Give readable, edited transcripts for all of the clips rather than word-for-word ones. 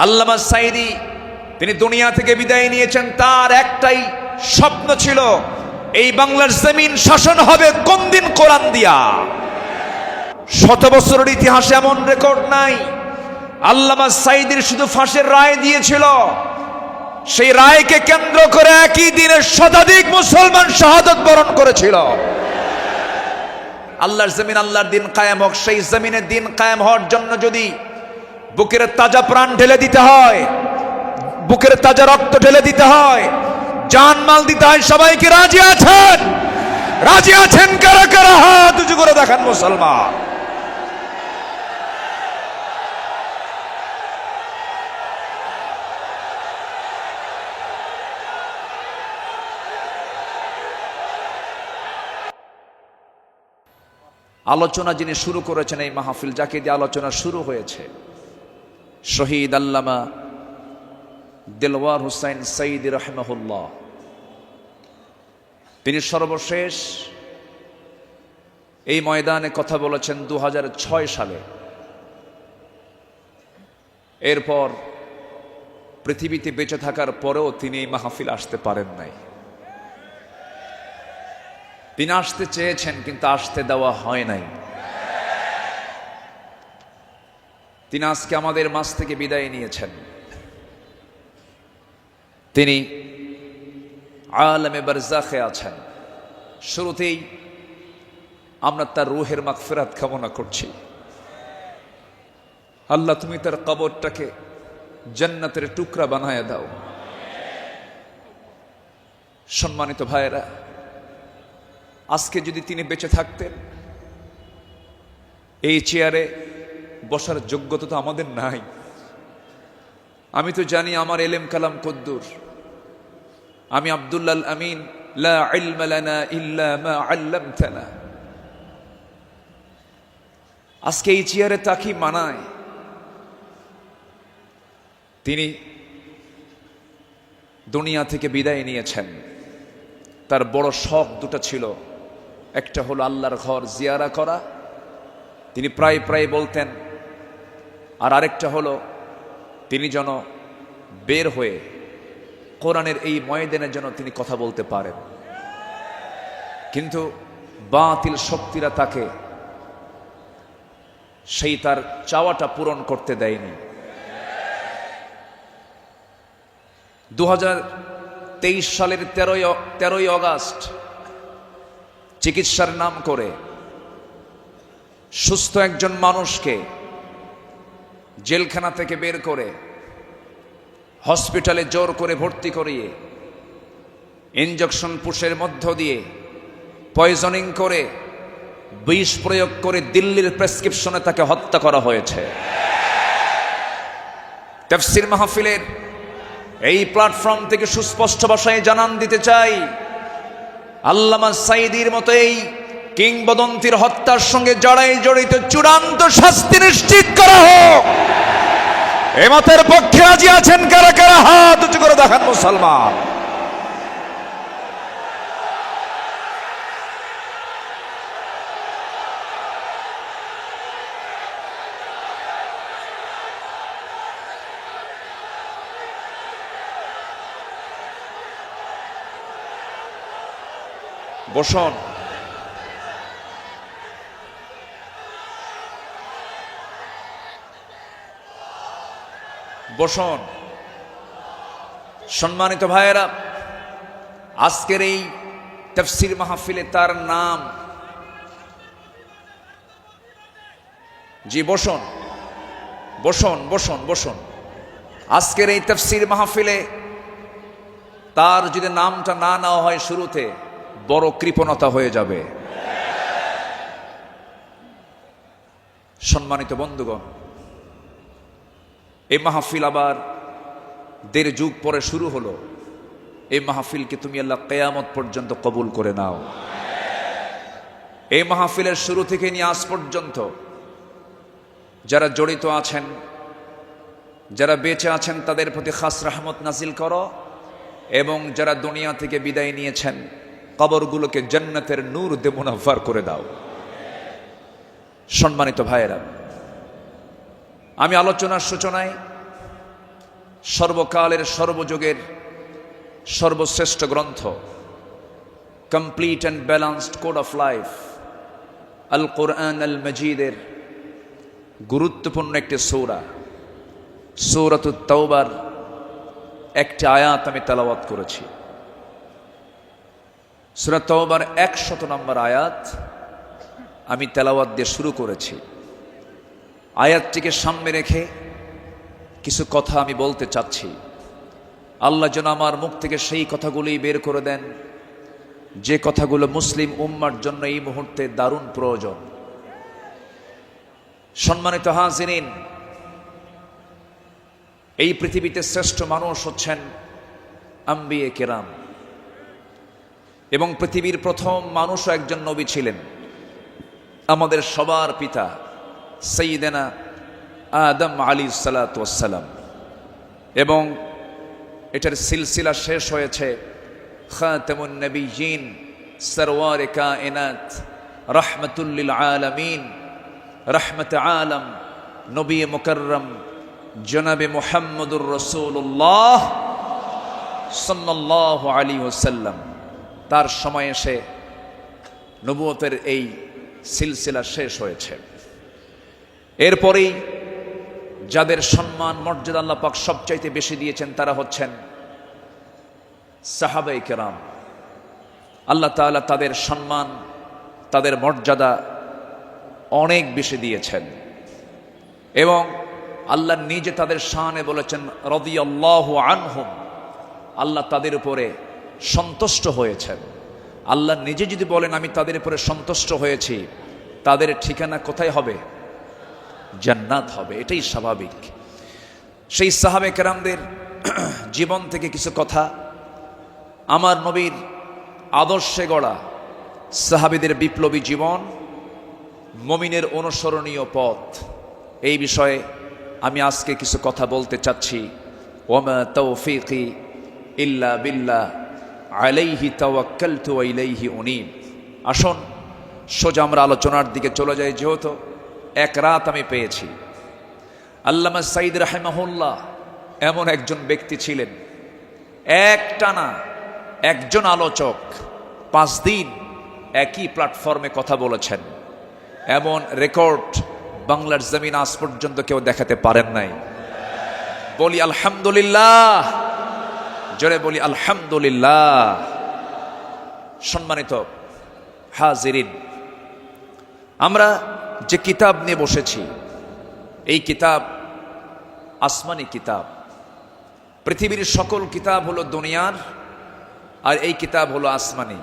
আল্লামা সাঈদী তিনি দুনিয়া থেকে বিদায় নিয়েছেন, তার একটাই স্বপ্ন ছিল, এই বাংলার জমিন শাসন হবে কোন দিন? কোরআন দিয়া। 100 বছরের ইতিহাসে এমন রেকর্ড নাই। আল্লামা সাঈদীর শুধু ফাঁসির রায় দিয়েছিল, সেই রায়কে কেন্দ্র করে একই দিনে শতাধিক মুসলমান শাহাদত বরণ করেছিল। আল্লাহর জমিন, আল্লাহর দিন কায়েম হোক। সেই জমিনে দিন কায়েম হওয়ার জন্য যদি বুকের তাজা প্রাণ ঢেলে দিতে হয়, বুকের তাজা রক্ত ঢেলে দিতে হয়, জানমাল দিতে হয়, সবাইকে রাজি আছেন? রাজি আছেন কারা কারা? হাত উঁচু করে দেখান মুসলমান। আলোচনা যিনি শুরু করেছেন, এই মাহফিল যাকে দিয়ে আলোচনা শুরু হয়েছে, শহীদ আল্লামা দেলওয়ার হুসাইন সাঈদী রাহিমাহুল্লাহ। তিনি সর্বশেষ এই ময়দানে কথা বলেছেন 2006 সালে। এরপর পৃথিবীতে বেঁচে থাকার পরেও তিনি এই মাহফিল আসতে পারেন নাই। তিনি আসতে চেয়েছেন কিন্তু আসতে দেওয়া হয় নাই। তিনি আজকে আমাদের মাঝ থেকে বিদায় নিয়েছেন। তিনি আলমে বারজাখে আছেন। শুরুতেই আমরা তার রূহের মাগফিরাত কামনা করছি। আল্লাহ তুমি তার কবরটাকে জান্নাতের টুকরা বানায় দাও। সম্মানিত ভাইয়েরা, আজকে যদি তিনি বেঁচে থাকতেন, এই চেয়ারে বসার যোগ্যতা তো আমাদের নাই। আমি তো জানি আমার এলেম কালাম কদ্দুর। আমি আব্দুল্লাহ আমিন, লা ইলমা লানা ইল্লা মা আল্লামতানা। আজকে এই চেয়ারে তাকি মানায়। তিনি দুনিয়া থেকে বিদায় নিয়েছেন। তার বড় শখ দুটো ছিল, একটা হলো আল্লাহর ঘর জিয়ারা করা, তিনি প্রায় প্রায় বলতেন, আর আরেকটা হলো তিনি যেন বের হয়ে কোরআনের এই ময়দানের জন্য তিনি কথা বলতে পারেন। কিন্তু বাতিল শক্তিরা তাকে সেই তার চাওয়াটা পূরণ করতে দেয়নি। 2023 সালের 13ই আগস্ট চিকিৎসার নাম করে সুস্থ একজন মানুষকে জেলখানা থেকে বের করে হসপিটালে জোর করে ভর্তি করিয়ে ইনজেকশন পুশের মধ্য দিয়ে পয়জনিং করে বিষ প্রয়োগ করে দিল্লির প্রেসক্রিপশনে তাকে হত্যা করা হয়েছে। তাফসীর মাহফিলের এই প্ল্যাটফর্ম থেকে সুস্পষ্ট ভাষায় জানান দিতে চাই, আল্লামা সাঈদীর মতো এই কিংবদন্তির হত্যার সঙ্গে জড়াই জড়িত চূড়ান্ত শাস্তি নিশ্চিত করা হোক। এ মতের পক্ষে রাজি আছেন কারা কারা? হাত উঁচু করে দেখান মুসলমান। বসুন। বসুন। সম্মানিত ভাইয়েরা, আজকের এই তাফসীর মাহফিলে তার নাম, জি বসুন বসুন বসুন বসুন। আজকের এই তাফসীর মাহফিলে তার যদি নামটা না নেওয়া হয় শুরুতে, বড় কৃপণতা হয়ে যাবে। সম্মানিত বন্ধুগণ, এই মাহফিল আবার 1.5 যুগ পরে শুরু হলো। এই মাহফিলকে তুমি আল্লাহ কিয়ামত পর্যন্ত কবুল করে নাও। এই মাহফিলের শুরু থেকে নিয়ে আজ পর্যন্ত যারা জড়িত আছেন, যারা বেঁচে আছেন, তাদের প্রতি খাস রহমত নাজিল করো, এবং যারা দুনিয়া থেকে বিদায় নিয়েছেন কবরগুলোকে জান্নাতের নূর দিয়ে মুনাফফার করে দাও। সম্মানিত ভাইয়েরা, আমি আলোচনার সূচনায় সর্বকালের সর্বযুগের সর্বশ্রেষ্ঠ গ্রন্থ, complete and balanced code of life, Al Quran আল মজিদের গুরুত্বপূর্ণ একটি সূরা, সূরাতুত তাওবার একটি আয়াত আমি তেলাওয়াত করেছি। সূরা তাওবার 100 নম্বর আয়াত আমি তেলাওয়াত দিয়ে শুরু করেছি। আয়াতটিকে সামনে রেখে কিছু কথা আমি বলতে চাচ্ছি। আল্লাহ যেন আমার মুখ থেকে সেই কথাগুলি বের করে দেন যে কথাগুলো মুসলিম উম্মার জন্য এই মুহূর্তে দারুণ প্রয়োজন। সম্মানিত হাজিরিন, এই পৃথিবীতে শ্রেষ্ঠ মানুষ হচ্ছেন আম্বিয়ে কেরাম, এবং পৃথিবীর প্রথম মানুষও একজন নবী ছিলেন, আমাদের সবার পিতা সাইয়্যিদানা আদম আলাইহিসসালাতু ওয়াসসালাম। এবং এটার সিলসিলা শেষ হয়েছে খাতামুন নবিয়্যিন, সরওয়ারে কায়নাত, রাহমাতুল লিল আলামিন, রহমত আলম, নবী মুকাররম জনাবে মুহাম্মদুর রাসূলুল্লাহ সাল্লাল্লাহু আলাইহি ওয়াসাল্লাম। তার সময় এসে নবুয়তের এই সিলসিলা শেষ হয়েছে। এরপরেই যাদের সম্মান মর্যাদা আল্লাহ পাক সবচাইতে বেশি দিয়েছেন তারা হচ্ছেন সাহাবায়ে কেরাম। আল্লাহ তাআলা তাদের সম্মান, তাদের মর্যাদা অনেক বেশি দিয়েছেন, এবং আল্লাহ নিজে তাদের শানে বলেছেন রাদিয়াল্লাহু আনহুম, আল্লাহ তাদের উপরে সন্তুষ্ট হয়েছেন। আল্লাহ নিজে যদি বলেন আমি তাদের উপরে সন্তুষ্ট হয়েছি, তাদের ঠিকানা কোথায় হবে? জান্নাত হবে, এটাই স্বাভাবিক। সেই সাহাবে কেরামদের জীবন থেকে কিছু কথা, আমার নবীর আদর্শে গড়া সাহাবীদের বিপ্লবী জীবন, মুমিনের অনুসরণীয় পথ, এই বিষয়ে আমি আজকে কিছু কথা বলতে চাচ্ছি। ওয়ামা তাওফীকি ইল্লা বিল্লাহ আলাইহি তাওয়াক্কালতু ওয়া ইলাইহি উনীব। আসুন সোজা আমরা আলোচনার দিকে চলে যাই। যেহেতু এক রাত আমি পেয়েছি, আল্লামা সাঈদ রাহিমাহুল্লাহ এমন একজন ব্যক্তি ছিলেন, একটানা একজন আলোচক 5 দিন একই প্ল্যাটফর্মে কথা বলেছেন। এমন রেকর্ড বাংলার জমিন আজ পর্যন্ত কেউ দেখাতে পারেন নাই। বলি আলহামদুলিল্লাহ, জোরে বলি আলহামদুলিল্লাহ। সম্মানিত হাজিরিন, আমরা যে কিতাব নিয়ে বসেছি, এই কিতাব আসমানি কিতাব। পৃথিবীর সকল কিতাব হলো দুনিয়ার, আর এই কিতাব হলো আসমানি,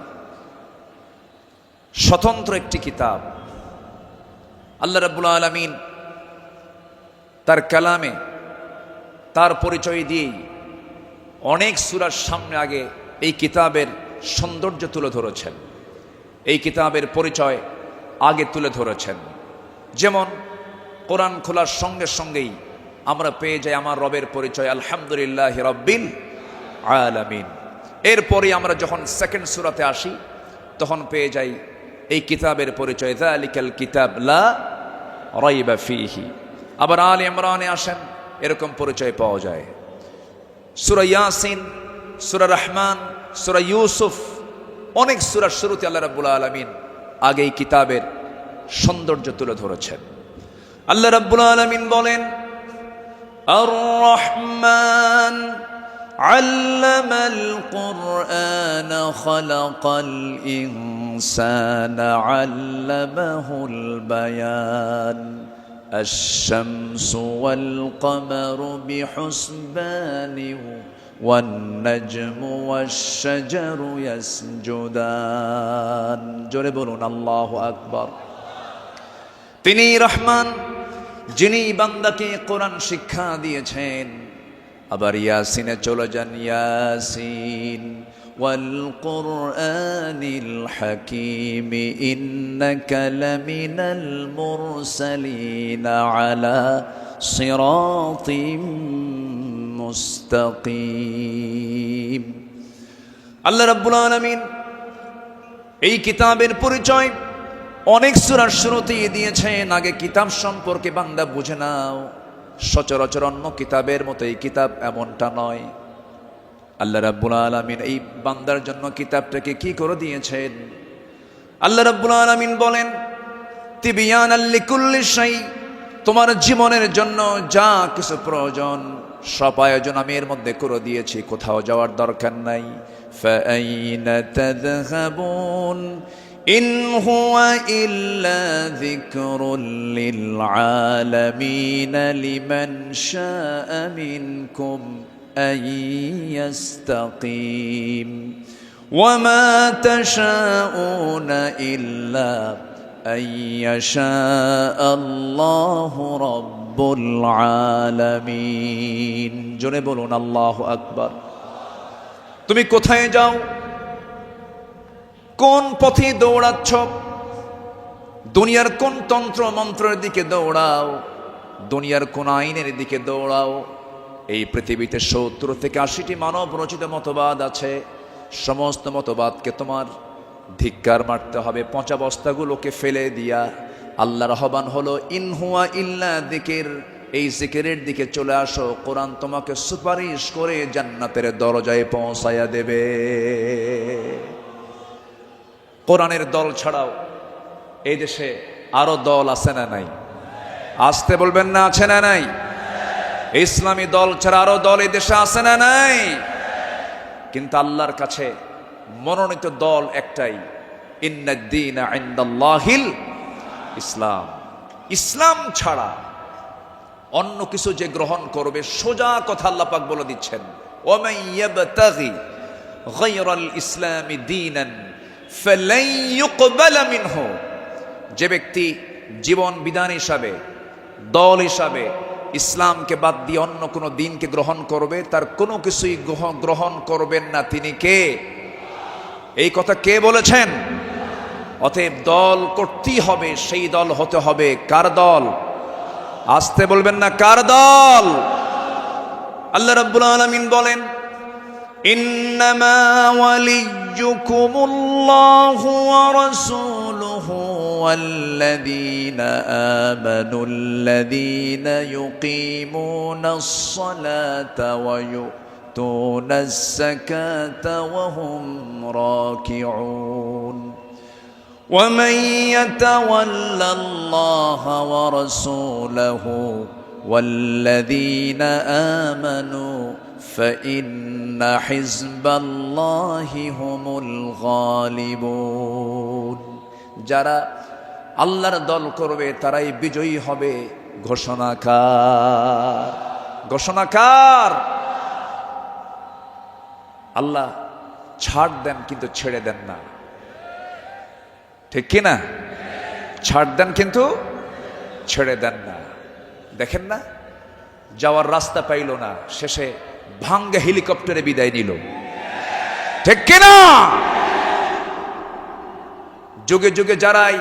স্বতন্ত্র একটি কিতাব। আল্লাহ রাব্বুল আলামিন তার কালামে তার পরিচয় দিয়েই অনেক সূরার সামনে আগে এই কিতাবের সৌন্দর্য তুলে ধরেছেন, এই কিতাবের পরিচয় আগে তুলে ধরেছেন। যেমন কোরআন খোলার সঙ্গে সঙ্গেই আমরা পেয়ে যাই আমার রবের পরিচয়, আলহামদুলিল্লাহি রাব্বিল আলামিন। এরপরে আমরা যখন সেকেন্ড সূরাতে আসি তখন পেয়ে যাই এই কিতাবের পরিচয়, যালিকাল কিতাব লা রাইবা ফীহি। আবার আলে ইমরানে আসেন, এরকম পরিচয় পাওয়া যায়। সূরা ইয়াসিন, সূরা রহমান, সূরা ইউসুফ, অনেক সূরার শুরুতে আল্লাহ রাব্বুল আলামিন আগে এই কিতাবের সৌন্দর্য তুলে ধরেছেন। আল্লাহ রাব্বুল আলামিন বলেন, আর রহমান আল্লামাল কুরআন খালাকাল ইনসানা আল্লামাহুল বায়ান আশ-শামসু ওয়াল কমারু বিহুসবানি ওয়ান নাজমু ওয়াশ-শাজারু ইয়াসজুদান। জোরে বলুন আল্লাহু আকবার। তিনি রহমান, যিনি বান্দাকে কোরআন শিক্ষা দিয়েছেন। আবার ইয়াসিনে চলে যান, ইয়াসিন ওয়াল কুরআনিল হাকীম ইন্নাকা লামিনাল মুরসালিন আলা সিরাতিম মুস্তাকিম। আল্লাহ রাব্বুল আলামিন এই কিতাবের পরিচয় অনেক সূরার শুরুতেই দিয়েছেন। আগে কিতাব সম্পর্কে বান্দা বুঝে নাও, সচরাচর অন্য কিতাবের মতো এই কিতাব এমনটা নয়। আল্লাহ রাব্বুল আলামিন এই বান্দার জন্য কিতাবটাকে কি করে দিয়েছেন? আল্লাহ রাব্বুল আলামিন বলেন, তিবিয়ানাল লিকুল্লি শাই, তোমার জীবনের জন্য যা কিছু প্রয়োজন সব আয়োজন আমি এর মধ্যে করে দিয়েছি, কোথাও যাওয়ার দরকার নাই। ফাআইনা তাযহাবুন ইন হুয়া ইল্লা যিকরুল লিল আলামিন লিমান শাআ মিনকুম আন ইয়াস্তাকিম ওয়া মা তাশাউনা ইল্লা আন ইয়াশা আল্লাহু রাব্বুল আলামিন। জোরে বলুন আল্লাহু আকবার। তুমি কোথায় যাও? কোন পথে দৌড়াচ্ছ? দুনিয়ার কোন তন্ত্র মন্ত্রের দিকে দৌড়াও? দুনিয়ার কোন আইনের দিকে দৌড়াও? এই পৃথিবীতে ৭০ থেকে ৮০টি মানব রচিত মতবাদ আছে। সমস্ত মতবাদকে তোমার ধিক্কার মারতে হবে, পচা বস্তাগুলোকে ফেলে দিয়া আল্লাহর আহ্বান হলো ইন হুয়া ইল্লা যিকির, এই জিকিরের দিকে চলে আসো। কোরআন তোমাকে সুপারিশ করে জান্নাতের দরজায় পৌঁছায়া দেবে। কোরআনের দল ছাড়াও এই দেশে আরো দল আছে না নাই? আসতে বলবেন না, আছে না নাই? ইসলামী দল ছাড়া আরো দল এই দেশে আছে না নাই? কিন্তু আল্লাহর কাছে মনোনীত দল একটাই, ইন্নাদ-দীনা ইনদাল্লাহিল ইসলাম। ইসলাম ছাড়া অন্য কিছু যে গ্রহণ করবে, সোজা কথা আল্লাহ পাক বলে দিচ্ছেন, ওয়ামান ইয়াবতাগি গায়রাল ইসলামি দীনান ফালান ইউকবালা মিনহু, যে ব্যক্তি জীবন বিধান হিসাবে, দল হিসাবে ইসলামকে বাদ দিয়ে অন্য কোনো দিনকে গ্রহণ করবে, তার কোনো কিছুই গ্রহণ করবেন না তিনি কে? এই কথা কে বলেছেন? অতএব দল করতেই হবে, সেই দল হতে হবে কার দল? আসতে বলবেন না, কার দল? আল্লাহ রাব্বুল আলামিন বলেন, ইন্নামা ওয়ালিয়্যুকুমুল্লাহু ওয়া রাসূলুহু ওয়াল্লাযীনা আমানুল্লাযীনা ইউকিমুনাস সালাতা ওয়া ইউতুনাস যাকাতা ওয়া হুম রাকিউন ومن يتولى الله ورسوله والذين آمنوا فإن حزب الله هم الغالبون। যারা আল্লাহর দল করবে তারাই বিজয়ী হবে। ঘোষণাকার, ঘোষণাকার আল্লাহ। ছাড় দেন কিন্তু ছেড়ে দেন না, ঠিক কিনা? ছাড় দেন কিন্তু ছেড়ে দেন না। দেখেন না, যাওয়ার রাস্তা পাইল না, শেষে ভাঙ্গা হেলিকপ্টারে বিদায় নিল, ঠিক কিনা? যুগে যুগে যারাই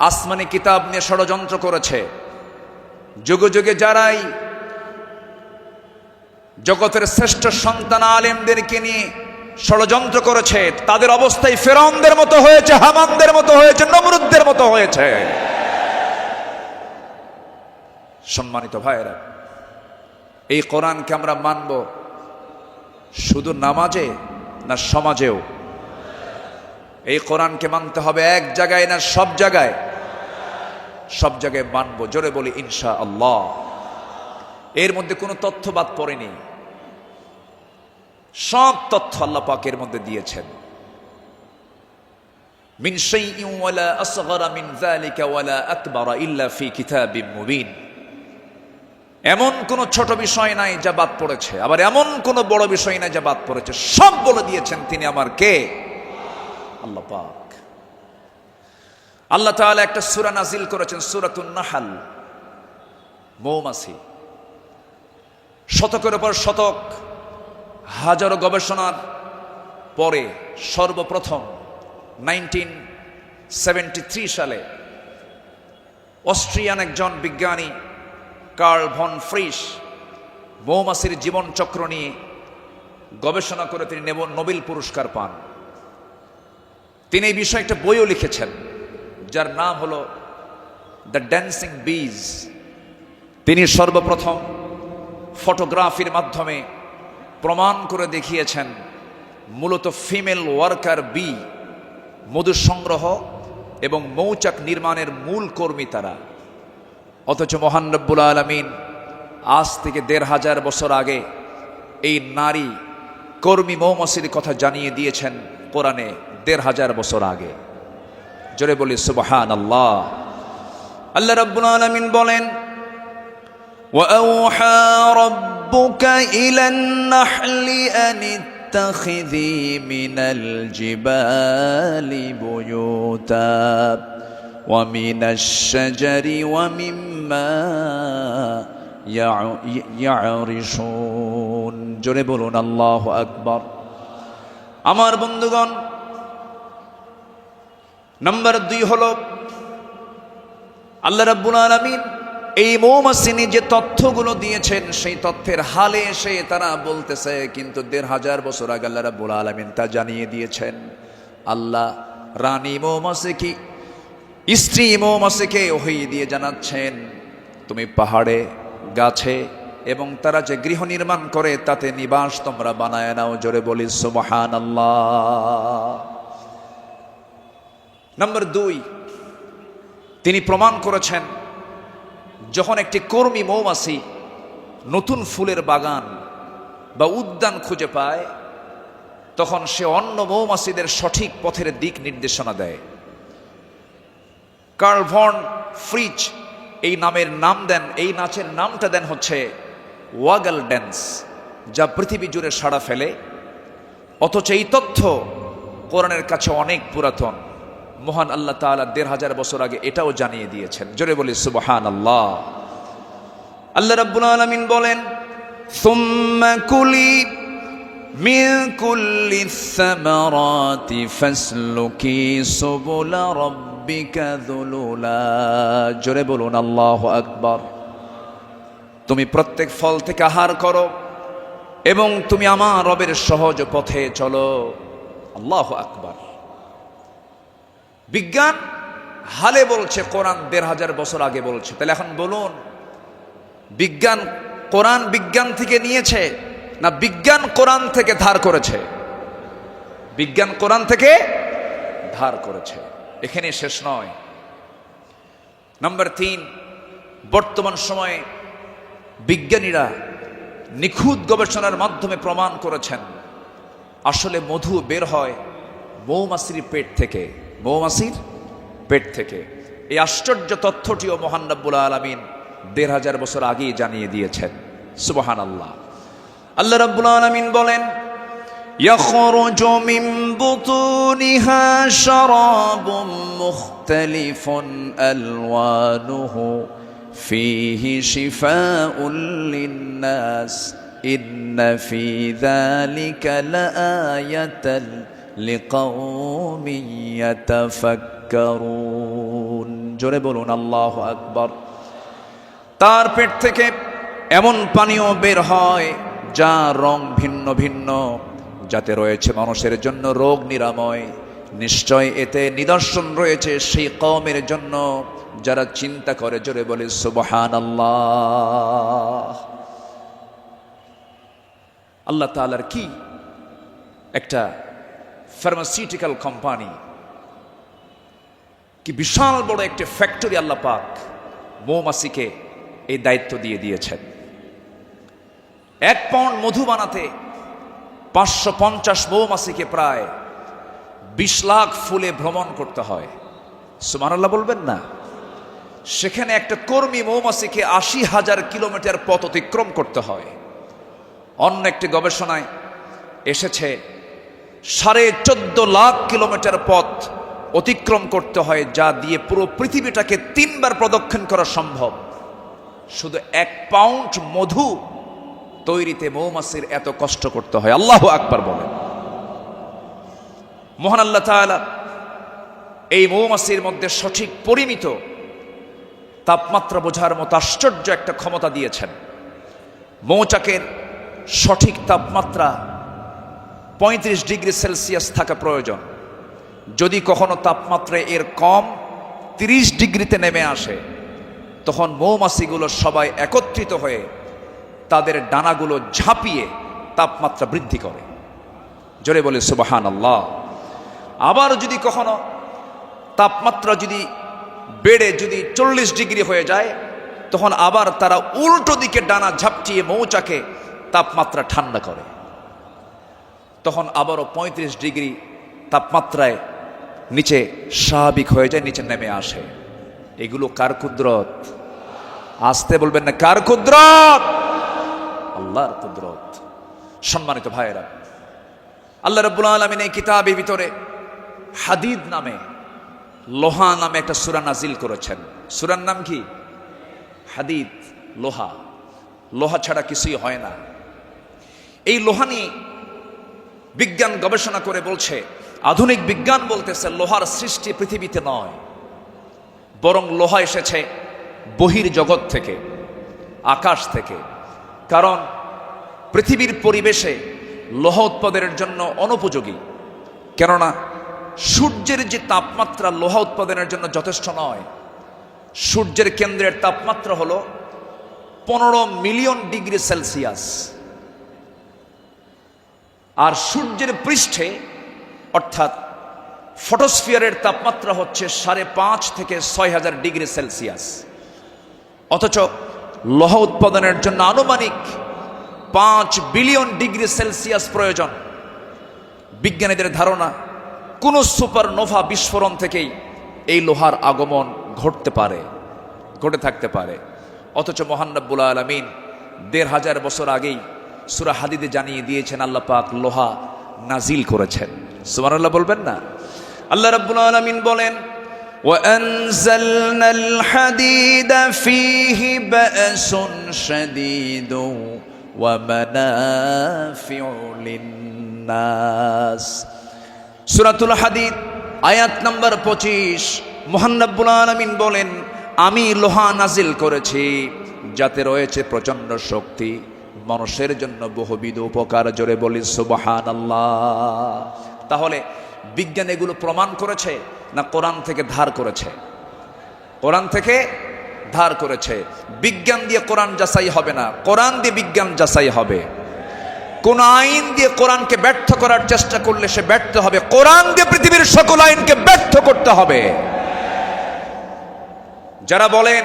আসমানি কিতাব নিয়ে ষড়যন্ত্র করেছে, যুগে যুগে যারাই জগতের শ্রেষ্ঠ সন্তান আলেমদেরকে নিয়ে ষড়যন্ত্র করেছে, তাদের অবস্থায় ফেরাউনদের মতো হয়েছে, হামানদের মতো হয়েছে, নমরুদদের মতো হয়েছে। সম্মানিত ভাইয়েরা, এই কোরআনকে আমরা মানব শুধু নামাজে না সমাজেও? এই কোরআনকে মানতে হবে এক জায়গায় না সব জায়গায়? সব জায়গায় মানব। জোরে বলি ইনশাআল্লাহ। এর মধ্যে কোনো তথ্য বাদ পড়েনি, সব তথ্য আল্লাহ পাকের মধ্যে দিয়েছেন। মিন শাইইন ওয়ালা আসগরা মিন যালিকা ওয়ালা আকবারা ইল্লা ফি কিতাবিম মুবিন। এমন কোন ছোট বিষয় নাই যা বাদ পড়েছে, আবার এমন কোন বড় বিষয় নাই যা বাদ পড়েছে। সব বলে দিয়েছেন তিনি আমার কে? আল্লাহ পাক। আল্লাহ তাআলা একটা সূরা নাজিল করেছেন, সূরাতুন নাহল, মৌমাছি। শতকের উপর শতক, হাজারো গবেষণার পরে সর্বপ্রথম 1973 সালে অস্ট্রিয়ান একজন বিজ্ঞানী কার্ল ভন ফ্রিশ মৌমাছির জীবন চক্র নিয়ে গবেষণা করে তিনি নোবেল পুরস্কার পান। তিনি এই বিষয়ে একটা বইও লিখেছেন যার নাম হলো দ্য ড্যান্সিং বিজ, তিনি সর্বপ্রথম ফটোগ্রাফির মাধ্যমে প্রমাণ করে দেখিয়েছেন মূলত ফিমেল ওয়ার্কার বি, মধু সংগ্রহ এবং মৌচাক নির্মাণের মূল কর্মী তারা। অথচ মহান রব্বুল আলামিন আজ থেকে ১৫০০ বছর আগে এই নারী কর্মী মৌমাছির কথা জানিয়ে দিয়েছেন কোরআনে ১৫০০ বছর আগে। জোরে বলি সুবহানাল্লাহ। আল্লাহ রাব্বুল আলামিন বলেন, وَأَوْحَى رَبُّكَ إِلَى النَّحْلِ أَنِ اتَّخِذِي مِنَ الْجِبَالِ بُيُوتًا وَمِنَ الشَّجَرِ وَمِمَّا يَعْرِشُونَ। জোরে বলুন আল্লাহু আকবার। আমার বন্ধুগণ, নাম্বার 2 হলো আল্লাহ রাব্বুল আলামিন এই মৌমাছিনি যে তথ্যগুলো দিয়েছেন সেই তথ্যের হালে এসে তারা বলতেছে, কিন্তু ১৫০০ বছর আগে আল্লাহ রাব্বুল আলামিন তা জানিয়ে দিয়েছেন। আল্লাহ রানী মৌমাছিকে, স্ত্রী মৌমাছিকে ওহী দিয়ে জানাচ্ছেন, তুমি পাহাড়ে, গাছে এবং তারা যে গৃহ নির্মাণ করে তাতে নিবাস তোমরা বানায় নাও। জোরে বলি সুবহানাল্লাহ। নাম্বার 2, তিনি প্রমাণ করেছেন যখন একটি কর্মী মৌমাছি নতুন ফুলের বাগান বা উদ্যান খুঁজে পায়, তখন সে অন্য মৌমাছিদের সঠিক পথের দিক নির্দেশনা দেয়। কার্ল ভন ফ্রিচ এই নাচের নামটা দেন হচ্ছে ওয়াগল ড্যান্স, যা পৃথিবী জুড়ে সাড়া ফেলে। অথচ এই তথ্য কোরআনের কাছে অনেক পুরাতন। মহান আল্লাহ তাআলা ১৫০০ বছর আগে এটাও জানিয়ে দিয়েছেন। জোরে বলি সুবহানাল্লাহ। আল্লাহ রাব্বুল আলামিন বলেন, সুম্মা কুলি মিন কুল্লিস সামারাতি ফাসলুকি সুবুলা রাব্বিকা যুলুলা। জোরে বলুন আল্লাহু আকবার। তুমি প্রত্যেক ফল থেকে আহার করো এবং তুমি আমার রবের সহজ পথে চলো। আল্লাহু আকবার। বিজ্ঞান হালে বলছে, কোরআন ১৫০০ বছর আগে বলছে। তাহলে এখন বলুন, কোরআন বিজ্ঞান থেকে নিয়েছে না বিজ্ঞান কোরআন থেকে ধার করেছে? বিজ্ঞান কোরআন থেকে ধার করেছে। এখানে শেষ নয়। নাম্বার 3, বর্তমান সময়ে বিজ্ঞানীরা নিখুঁত গবেষণার মাধ্যমে প্রমাণ করেছেন আসলে মধু বের হয় মৌমাছির পেট থেকে। মৌমাছির পেট থেকে। এই আশ্চর্য তথ্যটিও মহান রব্বুল আলামিন ১৫০০ বছর আগেই জানিয়ে দিয়েছেন। সুবহানাল্লাহ। আল্লাহ রব্বুল আলামিন বলেন, ইয়াখরুজু মিন বুতুনিহা শারাবুম মুখতালিফুন আলওয়ানুহু ফীহি শিফাউন লিন-নাস ইন্না ফী যালিকা লাআয়াতান লিকাওমিন ইয়াতাফাক্কারুন। জোরে বলুন আল্লাহু আকবার। তার পেট থেকে এমন পানীয় বের হয় যা রং ভিন্ন ভিন্ন, যাতে রয়েছে মানুষের জন্য রোগ নিরাময়। নিশ্চয় এতে নিদর্শন রয়েছে সেই কওমের জন্য যারা চিন্তা করে। জোরে বলে সুবহানাল্লাহ। আল্লাহ তাআলার কি একটা ফার্মাসিউটিক্যাল কোম্পানি, কি বিশাল বড় একটা ফ্যাক্টরি আল্লাহ পাক মৌমাছিকে এই দায়িত্ব দিয়ে দিয়েছেন। 1 পাউন্ড মধু বানাতে 550 মৌমাছিকে প্রায় 20 লাখ ফুলে ভ্রমণ করতে হয়। সুবহানাল্লাহ বলবেন না? সেখানে একটা কর্মী মৌমাছিকে 80,000 কিলোমিটার পথ অতিক্রম করতে হয়। অন্য একটি গবেষণায় এসেছে 14.5 লাখ কিলোমিটার পথ অতিক্রম করতে হয়, যা দিয়ে পুরো পৃথিবীটাকে 3 বার প্রদক্ষিণ করা সম্ভব। শুধু 1 পাউন্ড মধু তৈরিতে মৌমাছির এত কষ্ট করতে হয়। আল্লাহু আকবার বলেন। মহান আল্লাহ তাআলা এই মৌমাছির মধ্যে সঠিক পরিমিত তাপমাত্রা বোঝার মতো আশ্চর্য একটা ক্ষমতা দিয়েছেন। মৌচাকের সঠিক তাপমাত্রা 35 ডিগ্রি সেলসিয়াস থাকা প্রয়োজন। যদি কখনো তাপমাত্রা এর কম 30 ডিগ্রিতে নেমে আসে, তখন মৌমাছিগুলো সবাই একত্রিত হয়ে তাদের ডানাগুলো ঝাঁপিয়ে তাপমাত্রা বৃদ্ধি করে। জোরে বলে সুবহানাল্লাহ। আবার যদি কখনো তাপমাত্রা যদি বেড়ে যদি 40 ডিগ্রি হয়ে যায়, তখন আবার তারা উল্টো দিকে ডানা ঝাপটিয়ে মৌচাকে তাপমাত্রা ঠান্ডা করে। তখন আবারও 35 ডিগ্রি তাপমাত্রায় নিচে স্বাভাবিক হয়ে যায়, নিচে নেমে আসে। এগুলো কার কুদরত? আসতে বলবেন না, কার কুদরত? আল্লাহর কুদরত। সম্মানিত ভাইয়েরা, আল্লাহ রাব্বুল আলামিন এই কিতাবের ভিতরে হাদিদ নামে, লোহা নামে একটা সূরা নাজিল করেছেন। সূরার নাম কি? হাদিদ, লোহা। লোহা ছাড়া কিছুই হয় না। এই লোহা নিয়ে বিজ্ঞান গবেষণা করে বলছে, আধুনিক বিজ্ঞান বলতেছে লোহার সৃষ্টি পৃথিবীতে নয়, বরং লোহা এসেছে বহির জগৎ থেকে, আকাশ থেকে। কারণ পৃথিবীর পরিবেশে লোহা উৎপাদনের জন্য অনুপযোগী। কেননা সূর্যের যে তাপমাত্রা লোহা উৎপাদনের জন্য যথেষ্ট নয়। সূর্যের কেন্দ্রের তাপমাত্রা হলো 15 মিলিয়ন ডিগ্রি সেলসিয়াস, আর সূর্যের পৃষ্ঠে অর্থাৎ ফটোস্ফিয়ারের তাপমাত্রা হচ্ছে 5.5 থেকে 6,000 ডিগ্রি সেলসিয়াস। অথচ লোহা উৎপাদনের জন্য আনুমানিক 5 বিলিয়ন ডিগ্রি সেলসিয়াস প্রয়োজন। বিজ্ঞানীদের ধারণা কোন সুপারনোভা বিস্ফোরণ থেকেই এই লোহার আগমন ঘটে থাকতে পারে। অথচ মহান রব্বুল আলামিন 1500 বছর আগেই সূরা হাদিদে জানিয়ে দিয়েছেন আল্লাহ পাক লোহা নাজিল করেছেন। সুবহানাল্লাহ বলবেন না? আল্লাহ রাব্বুল আলামিন বলেন, وَأَنزَلْنَا الْحَدِيدَ فِيهِ بَأْسٌ شَدِيدٌ وَمَنَافِعُ لِلنَّاسِ। সূরাতুল হাদিদ আয়াত নম্বর 25। মহান রব্বুল আলামিন বলেন, আমি লোহা নাজিল করেছি যাতে রয়েছে প্রচন্ড শক্তি, মানুষের জন্য বহুবিধ উপকার। জোরে বলি সুবহানাল্লাহ। তাহলে বিজ্ঞান এগুলো প্রমাণ করেছে না কোরআন থেকে ধার করেছে? কোরআন থেকে ধার করেছে। বিজ্ঞান দিয়ে কোরআন যাচাই হবে না, কোরআন দিয়ে বিজ্ঞান যাচাই হবে। কোন আইন দিয়ে কোরআনকে ব্যর্থ করার চেষ্টা করলে সে ব্যর্থ হবে। কোরআন দিয়ে পৃথিবীর সকল আইনকে ব্যর্থ করতে হবে। যারা বলেন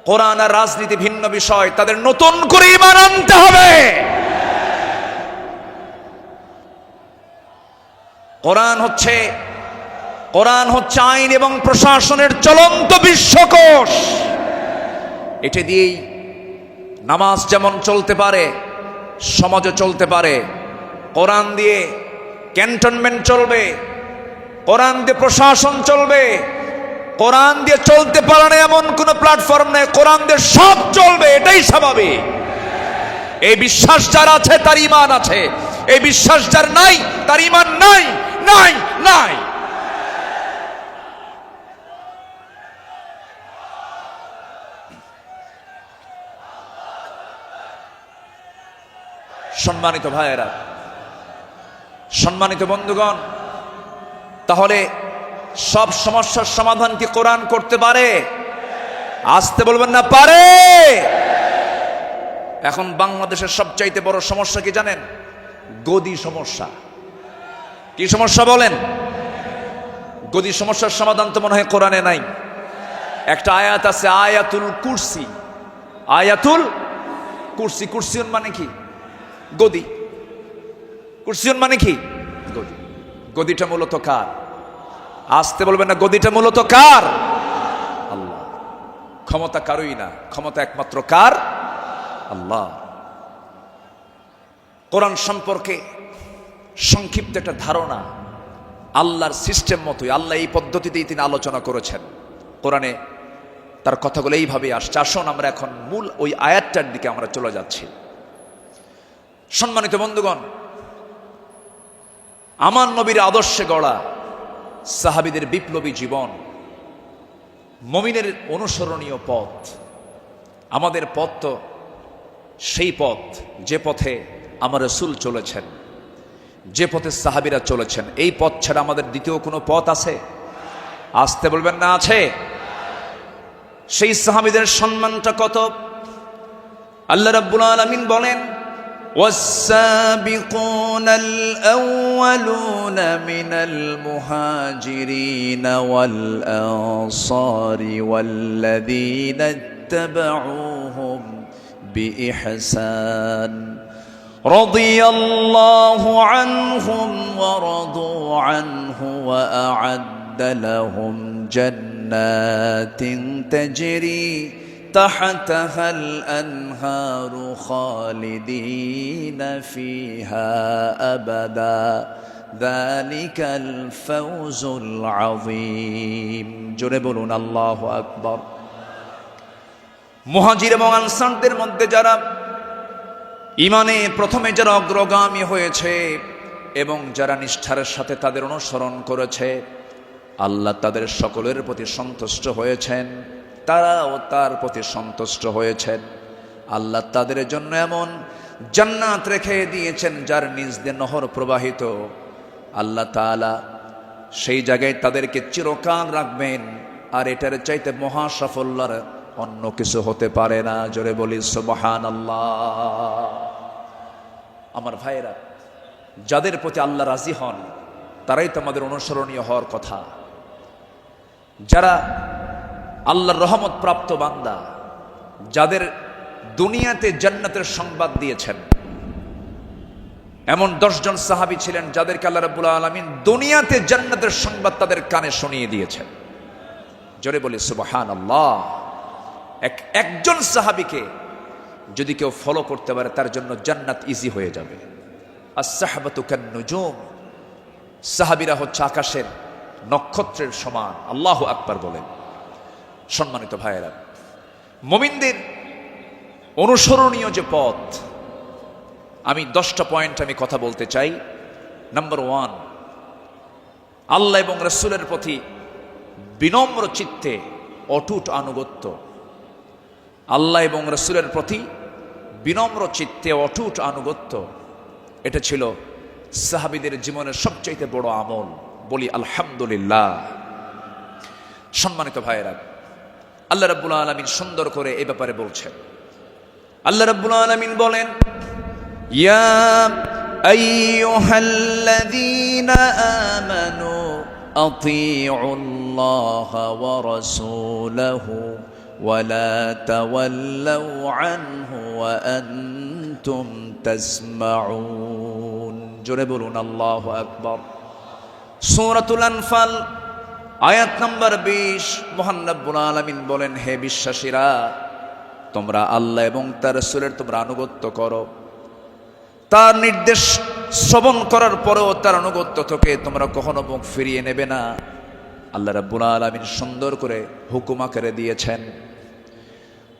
কোরআন আর রাজনীতি ভিন্ন বিষয়, তাদের নতুন করে ঈমান আনতে হবে। কোরআন হচ্ছে আইন এবং প্রশাসনের চলন্ত বিশ্বকোষ। এটা দিয়েই নামাজ যেমন চলতে পারে, সমাজও চলতে পারে। কোরআন দিয়ে ক্যান্টনমেন্ট চলবে, কোরআন দিয়ে প্রশাসন চলবে। কোরআন দিয়ে চলতে পারে না এমন কোন প্ল্যাটফর্ম নেই, কোরআন দিয়ে সব চলবে, এটাই স্বাভাবিক। এই বিশ্বাস যার আছে তার ঈমান আছে, এই বিশ্বাস যার নাই তার ঈমান নাই, নাই, নাই। সম্মানিত ভাইয়েরা, সম্মানিত বন্ধুগণ, তাহলে সব সমস্যার সমাধান কি কোরআন করতে পারে? আসতে বলবেন না, পারে। এখন বাংলাদেশের সবচাইতে বড় সমস্যা কি জানেন? গদি সমস্যা। কি সমস্যা বলেন? গদি সমস্যার সমাধান তো মনে হয় কোরআনে নাই। একটা আয়াত আছে, আয়াতুল কুরসি। আয়াতুল কুরসি। কুরসিয়ন মানে কি? গদি। কুরসিয়ন মানে কি? গদি। গদিটা মূলত কার? আসতে বলবেন না, গদিটা মূলত কার? আল্লাহ। ক্ষমতা কারোই না, ক্ষমতা একমাত্র কার? আল্লাহ। কোরআন সম্পর্কে সংক্ষিপ্ত একটা ধারণা, আল্লাহর সিস্টেম মতোই, আল্লাহ এই পদ্ধতিতেই তিনি আলোচনা করেছেন। কোরআনে তার কথাগুলো এইভাবে আসছে। আসুন আমরা এখন মূল ওই আয়াতটার দিকে আমরা চলে যাচ্ছি। সম্মানিত বন্ধুগণ, আমার নবীর আদর্শে গড়া সাহাবীদের বিপ্লবী জীবন, মুমিনের অনুসরণীয় পথ। আমাদের পথ তো সেই পথ যে পথে আমার রাসূল চলেছেন, যে পথে সাহাবীরা চলেছেন। এই পথ ছাড়া আমাদের দ্বিতীয় কোনো পথ আছে? আসতে বলবেন না, আছে? সেই সাহাবীদের সম্মানটা কত! আল্লাহ রাব্বুল আলামিন বলেন, والسابقون الأولون من المهاجرين والأنصار والذين اتبعوهم بإحسان رضي الله عنهم ورضوا عنه وأعد لهم جنات تجري تحتها الأنهار خالدين فيها أبدا ذلك الفوز العظيم জোরে বলুন আল্লাহু আকবার। মুহাজির এবং আনসারদের মধ্যে যারা ঈমানে প্রথমে যারা অগ্রগামী হয়েছে এবং যারা নিষ্ঠার সাথে তাদের অনুসরণ করেছে, আল্লাহ তাদের সকলের প্রতি সন্তুষ্ট হয়েছেন, তারাও তার প্রতি সন্তুষ্ট হয়েছেন। আল্লাহ তাদের জন্য এমন জান্নাত রেখে দিয়েছেন যার নিজ দিয়ে নহর প্রবাহিত। আল্লাহ তাআলা সেই জায়গায় তাদেরকে চিরকাল রাখবেন, আর এটার চাইতে মহা সাফল্যের অন্য কিছু হতে পারে না। জোরে বলি সুবহানাল্লাহ। আমার ভাইয়েরা, যাদের প্রতি আল্লাহ রাজি হন তারাই তো আমাদের অনুসরণীয় হওয়ার কথা। যারা আল্লাহর রহমত প্রাপ্ত বান্দা, যাদের দুনিয়াতে জান্নাতের সংবাদ দিয়েছেন, এমন 10 জন সাহাবী ছিলেন যাদেরকে আল্লাহ রাব্বুল আলামিন দুনিয়াতে জান্নাতের সংবাদ তাদের কানে শুনিয়ে দিয়েছেন। জোরে বলি সুবহানাল্লাহ। একজন সাহাবীকে যদি কেউ ফলো করতে পারে তার জন্য জান্নাত ইজি হয়ে যাবে। আস-সাহবাতু কান-নুজুম, সাহাবীরা হচ্ছে আকাশের নক্ষত্রের সমান। আল্লাহু আকবার বলেন। সম্মানিত ভাইয়েরা, মুমিনদের অনুসরণীয় যে পথ, আমি 10টা পয়েন্ট আমি কথা বলতে চাই। নাম্বার 1, আল্লাহ এবং রাসূলের প্রতি বিনম্র চিত্তে অটুট আনুগত্য। আল্লাহ এবং রাসূলের প্রতি বিনম্র চিত্তে অটুট আনুগত্য, এটা ছিল সাহাবীদের জীবনের সবচেয়ে বড় আমল। বলি আলহামদুলিল্লাহ। সম্মানিত ভাইয়েরা, আল্লাহ রাব্বুল আলামিন সুন্দর করে এই ব্যাপারে বলছেন। আল্লাহ রাব্বুল আলামিন বলেন, ইয়া আইয়ুহাল্লাযীনা আমানু আতিউল্লাহা ওয়া রাসূলাহু ওয়া লা তাওয়াল্লাউ আনহু ওয়া আনতুম তাসমাউন। জোরে বলুন আল্লাহু আকবার। সূরাতুল আনফাল আয়াত নাম্বার 20, মহান রব্বুল আলামিন বলেন, হে বিশ্বাসীরা, তোমরা আল্লাহ এবং তার রাসূলের তোমরা আনুগত্য করো। তার নির্দেশ শ্রবণ করার পরেও তার আনুগত্য থেকে তোমরা কখনো মুখ ফিরিয়ে নেবে না। আল্লাহ রাব্বুল আলামিন সুন্দর করে হুকুম আকারে দিয়েছেন।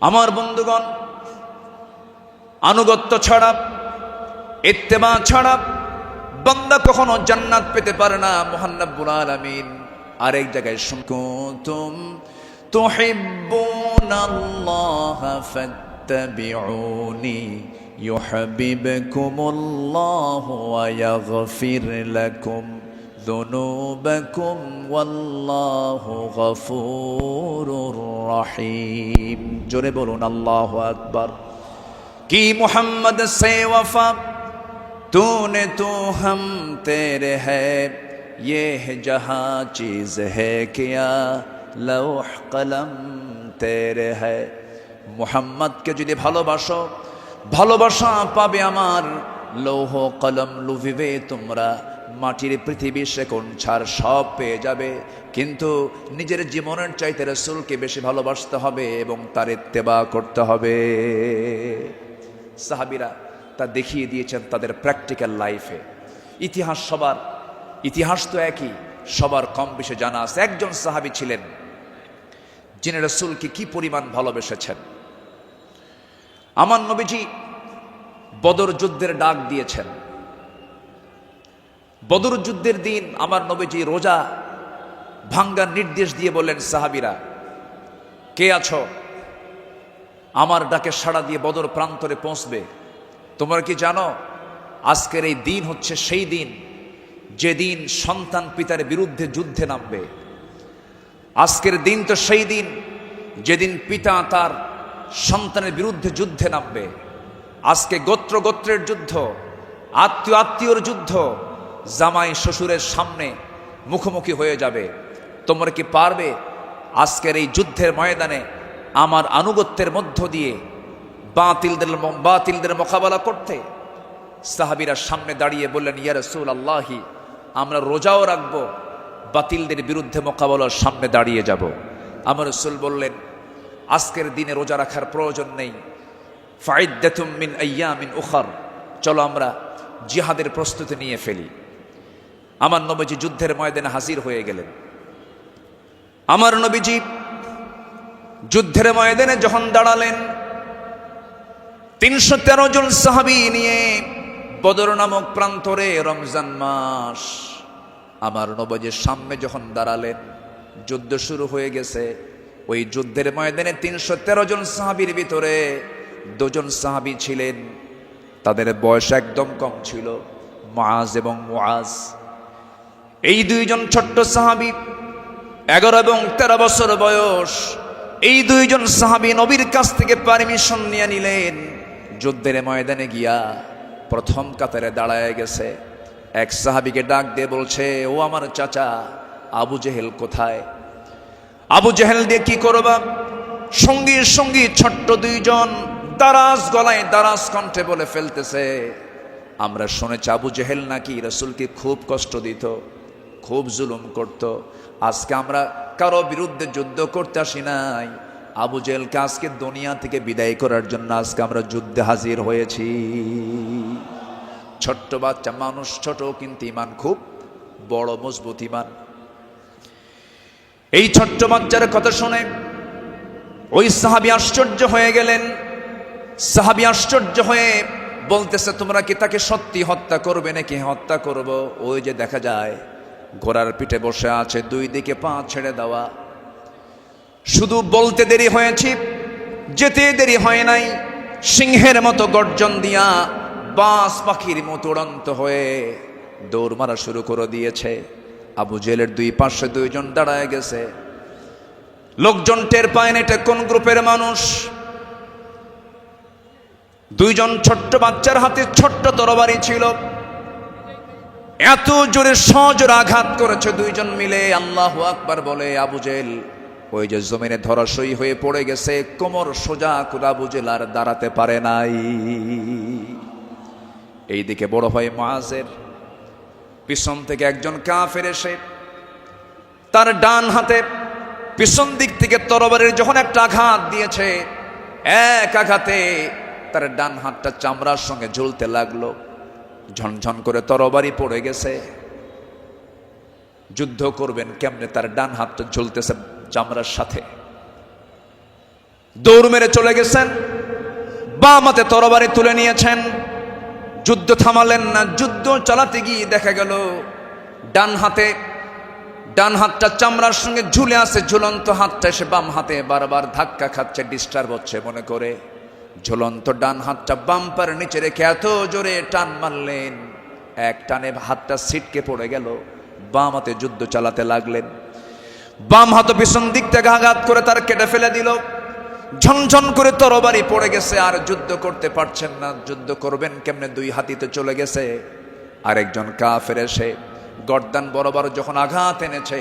আমার বন্ধুগণ, আনুগত্য ছাড়া, ইত্তেবা ছাড়া বান্দা কখনো জান্নাত পেতে পারে না। মহান রব্বুল আলামিন আরেক জায়গায় কুনতুম তুহিব্বুনাল্লাহা ফাত্তাবিউনি ইউহিব্বুকুমুল্লাহু ওয়া ইয়াগফির লাকুম যুনুবাকুম ওয়াল্লাহু গফুরুর রহিম। জোরে বলুন আল্লাহু আকবার। কি মুহাম্মদ সে ওয়াফা तूने तो हम तेरे है, ये है जहाँ चीज़ है क्या लौह कलम तेरे है। মুহাম্মদকে যদি ভালোবাসো, ভালোবাসা পাবে আমার। লৌহ কলম লুভিবে তোমরা, মাটির পৃথিবী সেকোন ছাড় সব পেয়ে যাবে, কিন্তু নিজের জীবনের চাইতে রাসূলকে বেশি ভালোবাসতে হবে এবং তার ইত্তেবা করতে হবে। সাহাবীরা তা দেখিয়ে দিয়েছেন তাদের প্র্যাকটিক্যাল লাইফে। ইতিহাস তো একই, সবার কম বেশি জানা আছে। একজন সাহাবী ছিলেন যিনি রাসূলকে কি পরিমাণ ভালোবেসেছেন। আমার নবীজি বদর যুদ্ধের ডাক দিয়েছেন। বদর যুদ্ধের দিন আমার নবীজি রোজা ভাঙ্গার নির্দেশ দিয়ে বললেন, সাহাবীরা কে আছো, আমার ডাকে সাড়া দিয়ে বদর প্রান্তরে পৌঁছবে। তোমরা কি জানো আজকের এই দিন হচ্ছে সেই দিন যেদিন সন্তান পিতার বিরুদ্ধে যুদ্ধে নামবে। আজকের দিন তো সেই দিন যেদিন পিতা তার সন্তানের বিরুদ্ধে যুদ্ধে নামবে। আজকে গোত্র গোত্রের যুদ্ধ, আত্মীয় আত্মীয়র যুদ্ধ, জামাই শ্বশুরের সামনে মুখোমুখি হয়ে যাবে। তোমরা কি পারবে আজকের এই যুদ্ধের ময়দানে আমার আনুগত্যের মধ্য দিয়ে বাতিলদের মোকাবেলা করতে? সাহাবীরা সামনে দাঁড়িয়ে বললেন, ইয়া রাসূলুল্লাহি, আমরা রোজাও রাখবো, বাতিলদের বিরুদ্ধে মোকাবেলার সামনে দাঁড়িয়ে যাব। আমার রাসূল বললেন, আজকের দিনে রোজা রাখার প্রয়োজন নেই, ফাইদ্দাতুম মিন আইয়ামিন উখার, চলো আমরা জিহাদের প্রস্তুতি নিয়ে ফেলি। আমার নবীজি যুদ্ধের ময়দানে হাজির হয়ে গেলেন। আমার নবীজি যুদ্ধের ময়দানে যখন দাঁড়ালেন, 313 জন সাহাবী নিয়ে বদর নামক প্রান্তরে, রমজান মাস, আমার নবীজির সামনে যখন দাঁড়ালেন, যুদ্ধ শুরু হয়ে গেছে। ওই যুদ্ধের ময়দানে 313 জন সাহাবীর ভিতরে 2 জন সাহাবী ছিলেন, তাদের বয়স একদম কম ছিল, মুআজ এবং মুআজ। এই 2 জন ছোট্ট সাহাবী, 11 এবং 13 বছর বয়স। এই 2 জন সাহাবী নবীর কাছ থেকে পারমিশন নিয়ে নিলেন, যুদ্ধের ময়দানে গিয়া প্রথম কাতারে দাঁড়ায় গেছে। এক সাহাবীকে ডাক দিয়ে বলছে, ও আমার চাচা, আবু জেহেল কোথায়? আবু জেহেল দিয়ে কি করবা? সঙ্গী সঙ্গী ছোট্ট 2 জন দারাজ গলায় দারাজ কণ্ঠে বলে ফেলতেছে, আমরা শুনেছি আবু জেহেল নাকি রাসূলকে খুব কষ্ট দিত, খুব জুলুম করত। আজকে আমরা কারো বিরুদ্ধে যুদ্ধ করতে আসি নাই, আবু জেহেলকে আজকে দুনিয়া থেকে বিদায় করার জন্য আজকে আমরা যুদ্ধে হাজির হয়েছি। ছোট্ট বাচ্চা মানুষ, ছোট কিন্তু ইমান খুব বড়, মজবুত ইমান। এই ছোট্ট বাচ্চার কথা শুনে ওই সাহাবী আশ্চর্য হয়ে গেলেন। সাহাবী আশ্চর্য হয়ে বলতেছে, তোমরা কি তাকে সত্যি হত্যা করবে নাকি? হত্যা করব। ওই যে দেখা যায় ঘোড়ার পিঠে বসে আছে, 2 দিকে পা ছেড়ে দেওয়া। শুধু বলতে দেরি হয়েছে, যেতে দেরি হয় নাই। সিংহের মতো গর্জন দিয়া বাস পাখির মতো উড়ন্ত হয়ে দৌড় মারা শুরু করে দিয়েছে। আবু জেহেলের 2 পাশে 2 জন দাঁড়ায় গেছে। লোকজন টের পায় না এটা কোন গ্রুপের মানুষ। 2 জন ছোট্ট বাচ্চার হাতে ছোট্ট তরবারি ছিল, এত জোরে সজোরে আঘাত করেছে 2 জন মিলে। আল্লাহু আকবার বলে আবু জেহেল ওই যে জমিনে ধরাশয়ী হয়ে পড়ে গেছে, কোমর সোজা করে আবু জেহেল আর দাঁড়াতে পারে নাই। এইদিকে বড় ভাই মুআজের পিছন থেকে একজন কাফের এসে তার ডান হাতে পিছন দিক থেকে তরবারির যখন একটা আঘাত দিয়েছে, এক আঘাতে তার ডান হাতটা চামড়ার সঙ্গে ঝুলতে লাগলো, ঝনঝন করে তরবারি পড়ে গেছে। যুদ্ধ করবেন কেমনে? তার ডান হাতটা ঝুলতেছে চামড়ার সাথে। দৌড় মেরে চলে গেছেন, বাম হাতে তরবারি তুলে নিয়েছেন। যুদ্ধ থামালেন না। যুদ্ধ চালাতে গিয়ে দেখা গেল ডান হাতটা চামড়ার সঙ্গে ঝুলে আছে, ঝুলন্ত হাতটা এসে বাম হাতে বারবার ধাক্কা খাচ্ছে, ডিস্টার্ব হচ্ছে মনে করে ঝুলন্ত ডান হাতটা বাম পার নিচে রেখে এত জোরে টান মারলেন, এক টানে হাতটা ছিটকে পড়ে গেল। বাম হাতে যুদ্ধ চালাতে লাগলেন। বাম হাত পিছন দিক থেকে আঘাত করে তার কেটে ফেলে দিল। ঝনঝন করে তরবারি পড়ে গেছে, আর যুদ্ধ করতে পারছেন না। যুদ্ধ করবেন কেমনে? 2 হাতিতে চলে গেছে। আরেকজন কাফের এসে গর্দান বরাবর যখন আঘাত এনেছে,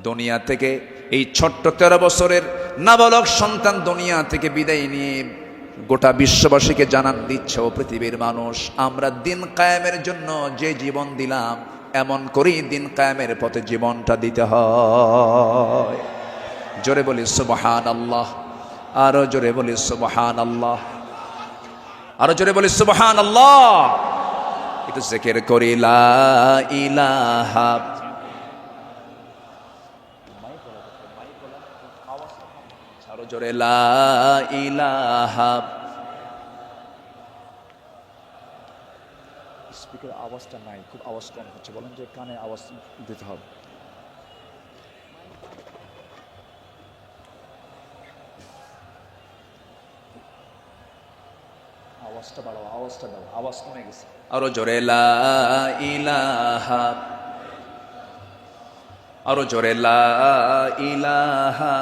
দুনিয়া থেকে এই ছোট্ট 13 বছরের নাবালক সন্তান দুনিয়া থেকে বিদায় নিয়ে গোটা বিশ্ববাসীকে জানান দিচ্ছে, ও পৃথিবীর মানুষ, আমরা দিন কায়েমের জন্য যে জীবন দিলাম, এমন করেই দিন কায়েমের পথে জীবনটা দিতে হয়। জোরে বলি সুবহানাল্লাহ, আরো জোরে বলি সুবহানাল্লাহ, আরো জোরে বলি সুবহানাল্লাহ। একটু জিকির করি লা ইলাহা, আরো জোরে লা ইলাহা। স্পিকার আওয়াজটা নাই, খুব আওয়াজ কম হচ্ছে, বলেন যে কানে আওয়াজ দিতে হবে। আওয়াজটা বাড়াও, আওয়াজটা দাও, আওয়াজ কমে গেছে। আরো জোরে লা ইলাহা, আরো জোরে লা ইলাহা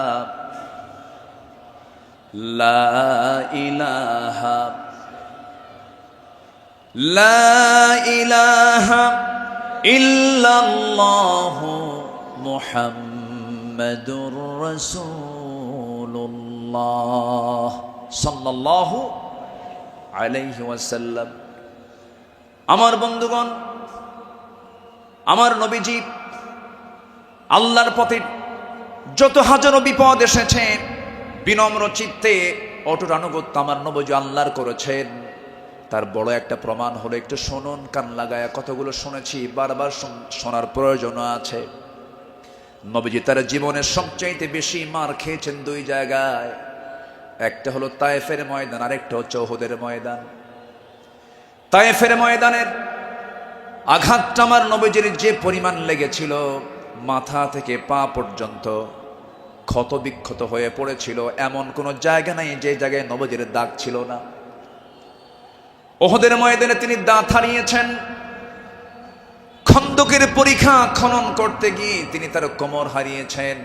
লা ইলাহা লা ইলাহা ইল্লাল্লাহু মুহাম্মাদুর রাসূলুল্লাহ সাল্লাল্লাহু আলাইহি ওয়াসাল্লাম। আমার বন্ধুগণ, আমার নবীজি আল্লাহর পথে যত হাজারো বিপদ এসেছে, বিনম্র চিত্তে অটুট আনুগত্য আমার নবীজি আল্লাহর করেছেন। তার বড় একটা প্রমাণ হলো, একটু শুনুন, কান লাগায়া, কতগুলো শুনেছি, বারবার শোনার প্রয়োজন আছে। নবীজি তার জীবনের সবচাইতে বেশি মার খেয়েছেন দুই জায়গায়, একটা হলো তায়েফের ময়দান, আরেকটা হচ্ছে উহুদের ময়দান। তায়েফের ময়দানের আঘাতটা আমার নবীজির যে পরিমাণ লেগেছিল, মাথা থেকে পা পর্যন্ত ক্ষত বিক্ষত হয়ে পড়েছিল, এমন কোন জায়গা নাই যে জায়গায় নবীজির দাগ ছিল না। উহুদের ময়দানে তিনি দাঁত হারিয়েছেন। খন্দকের পরীক্ষা খনন করতে গিয়ে তিনি তার কোমর হারিয়েছেন।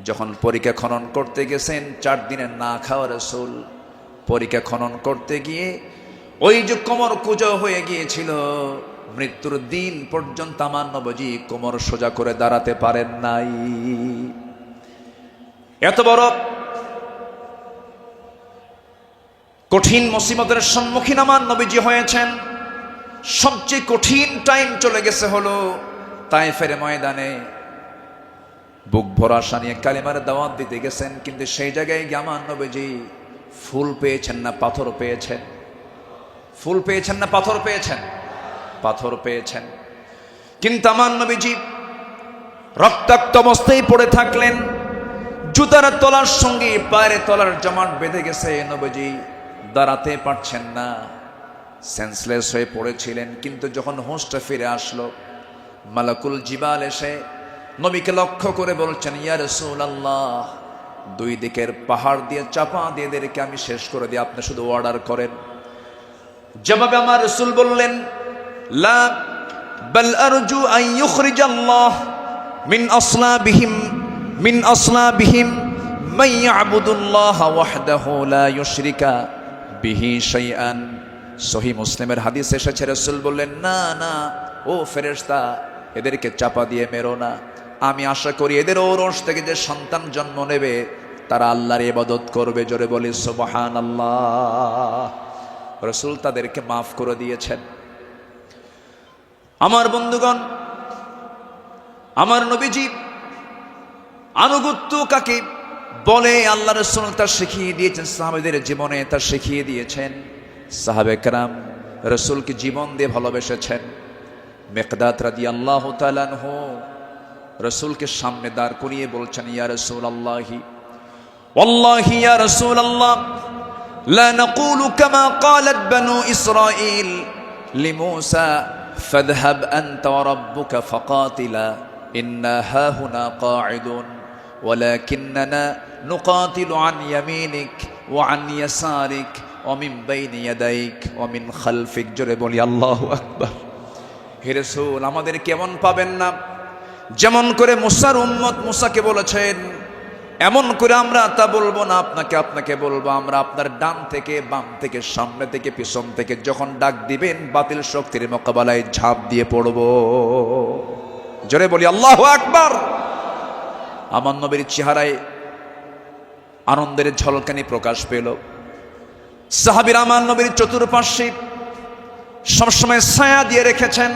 যখন পরীক্ষা খনন করতে গেছেন, 4 দিনের না খাওয়া রাসূল পরীক্ষা খনন করতে গিয়ে ওই যে কোমর কুঁজো হয়ে গিয়েছিল, মৃত্যুর দিন পর্যন্ত আমার নবীজি কোমর সোজা করে দাঁড়াতে পারেন নাই। এত বড় কঠিন মুসিবতের সম্মুখীন আমার নবীজি হয়েছেন। সবচেয়ে কঠিন টাইম চলে গেছে হলো তায়েফের ময়দানে। বুক ভরা আশা নিয়ে কালিমার দাওয়াত দিতে গেছেন, কিন্তু সেই জায়গায় গিয়ে আমার নবীজি ফুল পেয়েছেন না পাথর পেয়েছেন? ফুল পেয়েছেন না পাথর পেয়েছেন? পাথর পেয়েছেন। কিন্তু আমার নবীজি রক্তাক্ত অবস্থায় পড়ে থাকলেন। জুতার তলার সঙ্গে পায়ের তলার জমাট বেঁধে গেছে, নবীজি দাঁড়াতে পারছেন না, সেন্সলেস হয়ে পড়েছিলেন। কিন্তু যখন হোঁশটা ফিরে আসলো, মালাকুল জিবাল এসে নবীকে লক্ষ্য করে বলছেন, ইয়া রাসূলুল্লাহ, 2 দিকের পাহাড় দিয়ে চাপা দিয়ে এদেরকে আমি শেষ করে দিই, আপনি শুধু অর্ডার করেন। জবাবে আমার রাসূল বললেন, লা বাল আরজু আন ইউখরিজাল্লাহ মিন আসলাবিহিম মান ইয়াবুদুল্লাহ ওয়াহদাহু লা ইউশরিকা বিহি শাইআন। সহিহ মুসলিমের হাদিস এসেছে, রাসূল বললেন, না না ও ফেরেশতা, এদেরকে চাপা দিয়ে মেরো না। আমি আশা করি এদের ঔরস থেকে যে সন্তান জন্ম নেবে তারা আল্লাহর ইবাদত করবে। জোরে বলি সুবহানাল্লাহ। রাসূল তাদেরকে মাফ করে দিয়েছেন। আমার বন্ধুগণ, আমার নবীজি আনুগত্য কাকে বলে আল্লাহ রাসূল তা শিখিয়ে দিয়েছেন, সাহাবাদের জীবনে তা শিখিয়ে দিয়েছেন। সাহাবে কেরাম রাসূলকে জীবন দিয়ে ভালোবেসেছেন। মিকদাদ রাদিয়াল্লাহু তাআলা আনহু রাসূলকে সামনে দাঁড় করিয়ে বলছেন, ইয়া রাসূলুল্লাহি ওয়াল্লাহি ইয়া রাসূলুল্লাহ লা নাকুলু কামা ক্বালাত বানু ইসরাঈল লিমূসা ফাযহাব আনতা ওয়া রাব্বুকা ফাকাতিলা ইন্না হাহুনা কাঈদুন ওয়ালাকিন্নানা নুকাতিলু আন ইয়ামিনিক ওয়া আন ইয়াসারিক ওয়া মিন বাইনি ইয়াদাইক ওয়া মিন খালফিক। জোরে বলি আল্লাহু আকবার। হে রাসূল, আমাদের কেমন পাবেন না, যেমন করে মুসার উম্মত মুসাকে বলেছেন, এমন করে আমরা তা বলবো না, আপনাকে বলবো। আমরা আপনার ডান থেকে বাম থেকে সামনে থেকে পিছন থেকে যখন ডাক দিবেন, বাতিল শক্তির মোকাবেলায় ঝাঁপ দিয়ে পড়ব। জোরে বলি আল্লাহু আকবার। আমার নবীর চেহারায় আনন্দের ঝলকানি প্রকাশ পেল। সাহাবীরা আমার নবীর চতুর্পার্শ্বে সবসময় ছায়া দিয়ে রেখেছেন।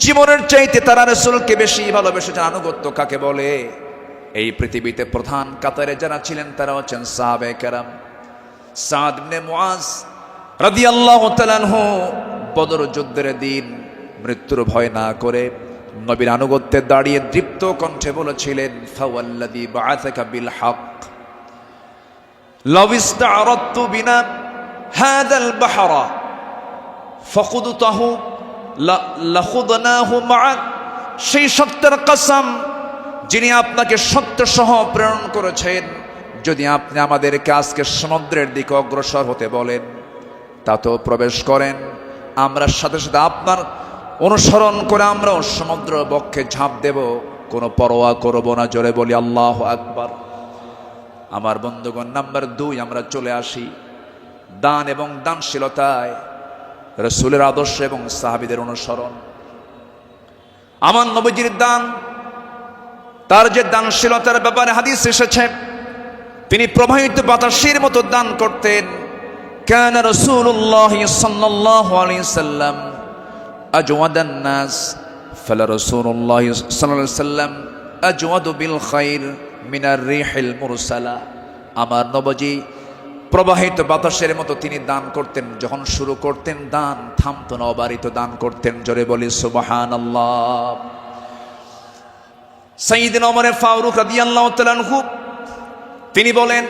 জীবনের চাইতে তারা রাসূলকে বেশি ভালোবেসেছেন। আনুগত্য কাকে বলে? এই পৃথিবীতে প্রধান কাতারে যারা ছিলেন তারা হচ্ছেন সাহাবে কেরাম। সাদ ইবনে মুআজ রাদিয়াল্লাহু তাআলা আনহু বদর যুদ্ধের দিন মৃত্যুর ভয় না করে নবীর আনুগত্যে দাঁড়িয়ে দীপ্ত কণ্ঠে বলেছিলেন, ফাওয়াল্লাযী বাআসাকা বিল হক লাউ ইসতা'রাদতু বিনা হাযাল বাহরা ফাকুদতাহু লাখুদনাহু মা'আক। সেই সত্যের কসম যিনি আপনাকে সত্য সহ প্রেরণ করেছেন, যদি আপনি আমাদেরকে আজকে সমুদ্রের দিকে অগ্রসর হতে বলেন তাতেও প্রবেশ করেন, আমরা সাথে সাথে আপনার অনুসরণ করে আমরাও সমুদ্র বক্ষে ঝাঁপ দেব, কোনো পরোয়া করব না। জোরে বলি আল্লাহু আকবার। আমার বন্ধুগণ, নাম্বার 2 আমরা চলে আসি দান এবং দানশীলতায় রাসূলের আদর্শ এবং সাহাবীদের অনুসরণ। আমার নবীজির দান, তার যে দানশীলতার ব্যাপারে হাদিস এসেছে, তিনি প্রবাহিত বাতাসের মতো দান করতেন। কানা রাসূলুল্লাহ সাল্লাল্লাহু আলাইহি সাল্লাম আজওয়াদান নাস, ফালা রাসূলুল্লাহ সাল্লাল্লাহু আলাইহি সাল্লাম আজওয়াদু বিল খাইর মিনার রিহিল মুরসালা। আমার নবীজি প্রবাহিত বাতাসের মতো তিনি দান করতেন। যখন শুরু করতেন দান থামতো না, অবারিত দান করতেন। জোরে বলি সুবহানাল্লাহ। সাইয়্যিদনা ওমর ফারুক রাদিয়াল্লাহু তাআলা আনহু তিনি বলেন,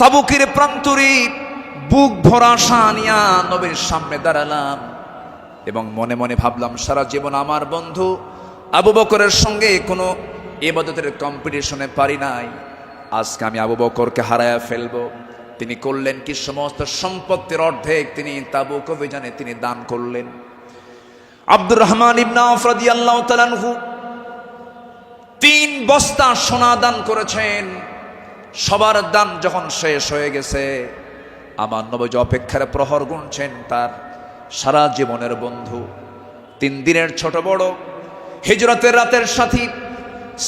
তাবুকের প্রান্তরে বুক ভরা আশা নিয়া নবীর সামনে দাঁড়ালাম এবং মনে মনে ভাবলাম, সারা জীবন আমার বন্ধু আবু বকরের সঙ্গে কোনো ইবাদতের কম্পিটিশনে পারি নাই, আজকে আমি আবু বকরকে হারায়া ফেলবো। তিনি করলেন কি, সমস্ত সম্পত্তির অর্ধেক তিনি তাবুক অভিযানে তিনি দান করলেন। আব্দুর রহমান ইবনে আওফ রাদিয়াল্লাহু তাআলা আনহু 3 বস্তা সোনা দান করেছেন। সবার দান যখন শেষ হয়ে গেছে, আমার নবী অপেক্ষার প্রহর গুনছেন তার সারা জীবনের বন্ধু, 3 দিনের ছোট বড় হিজরতের রাতের সাথী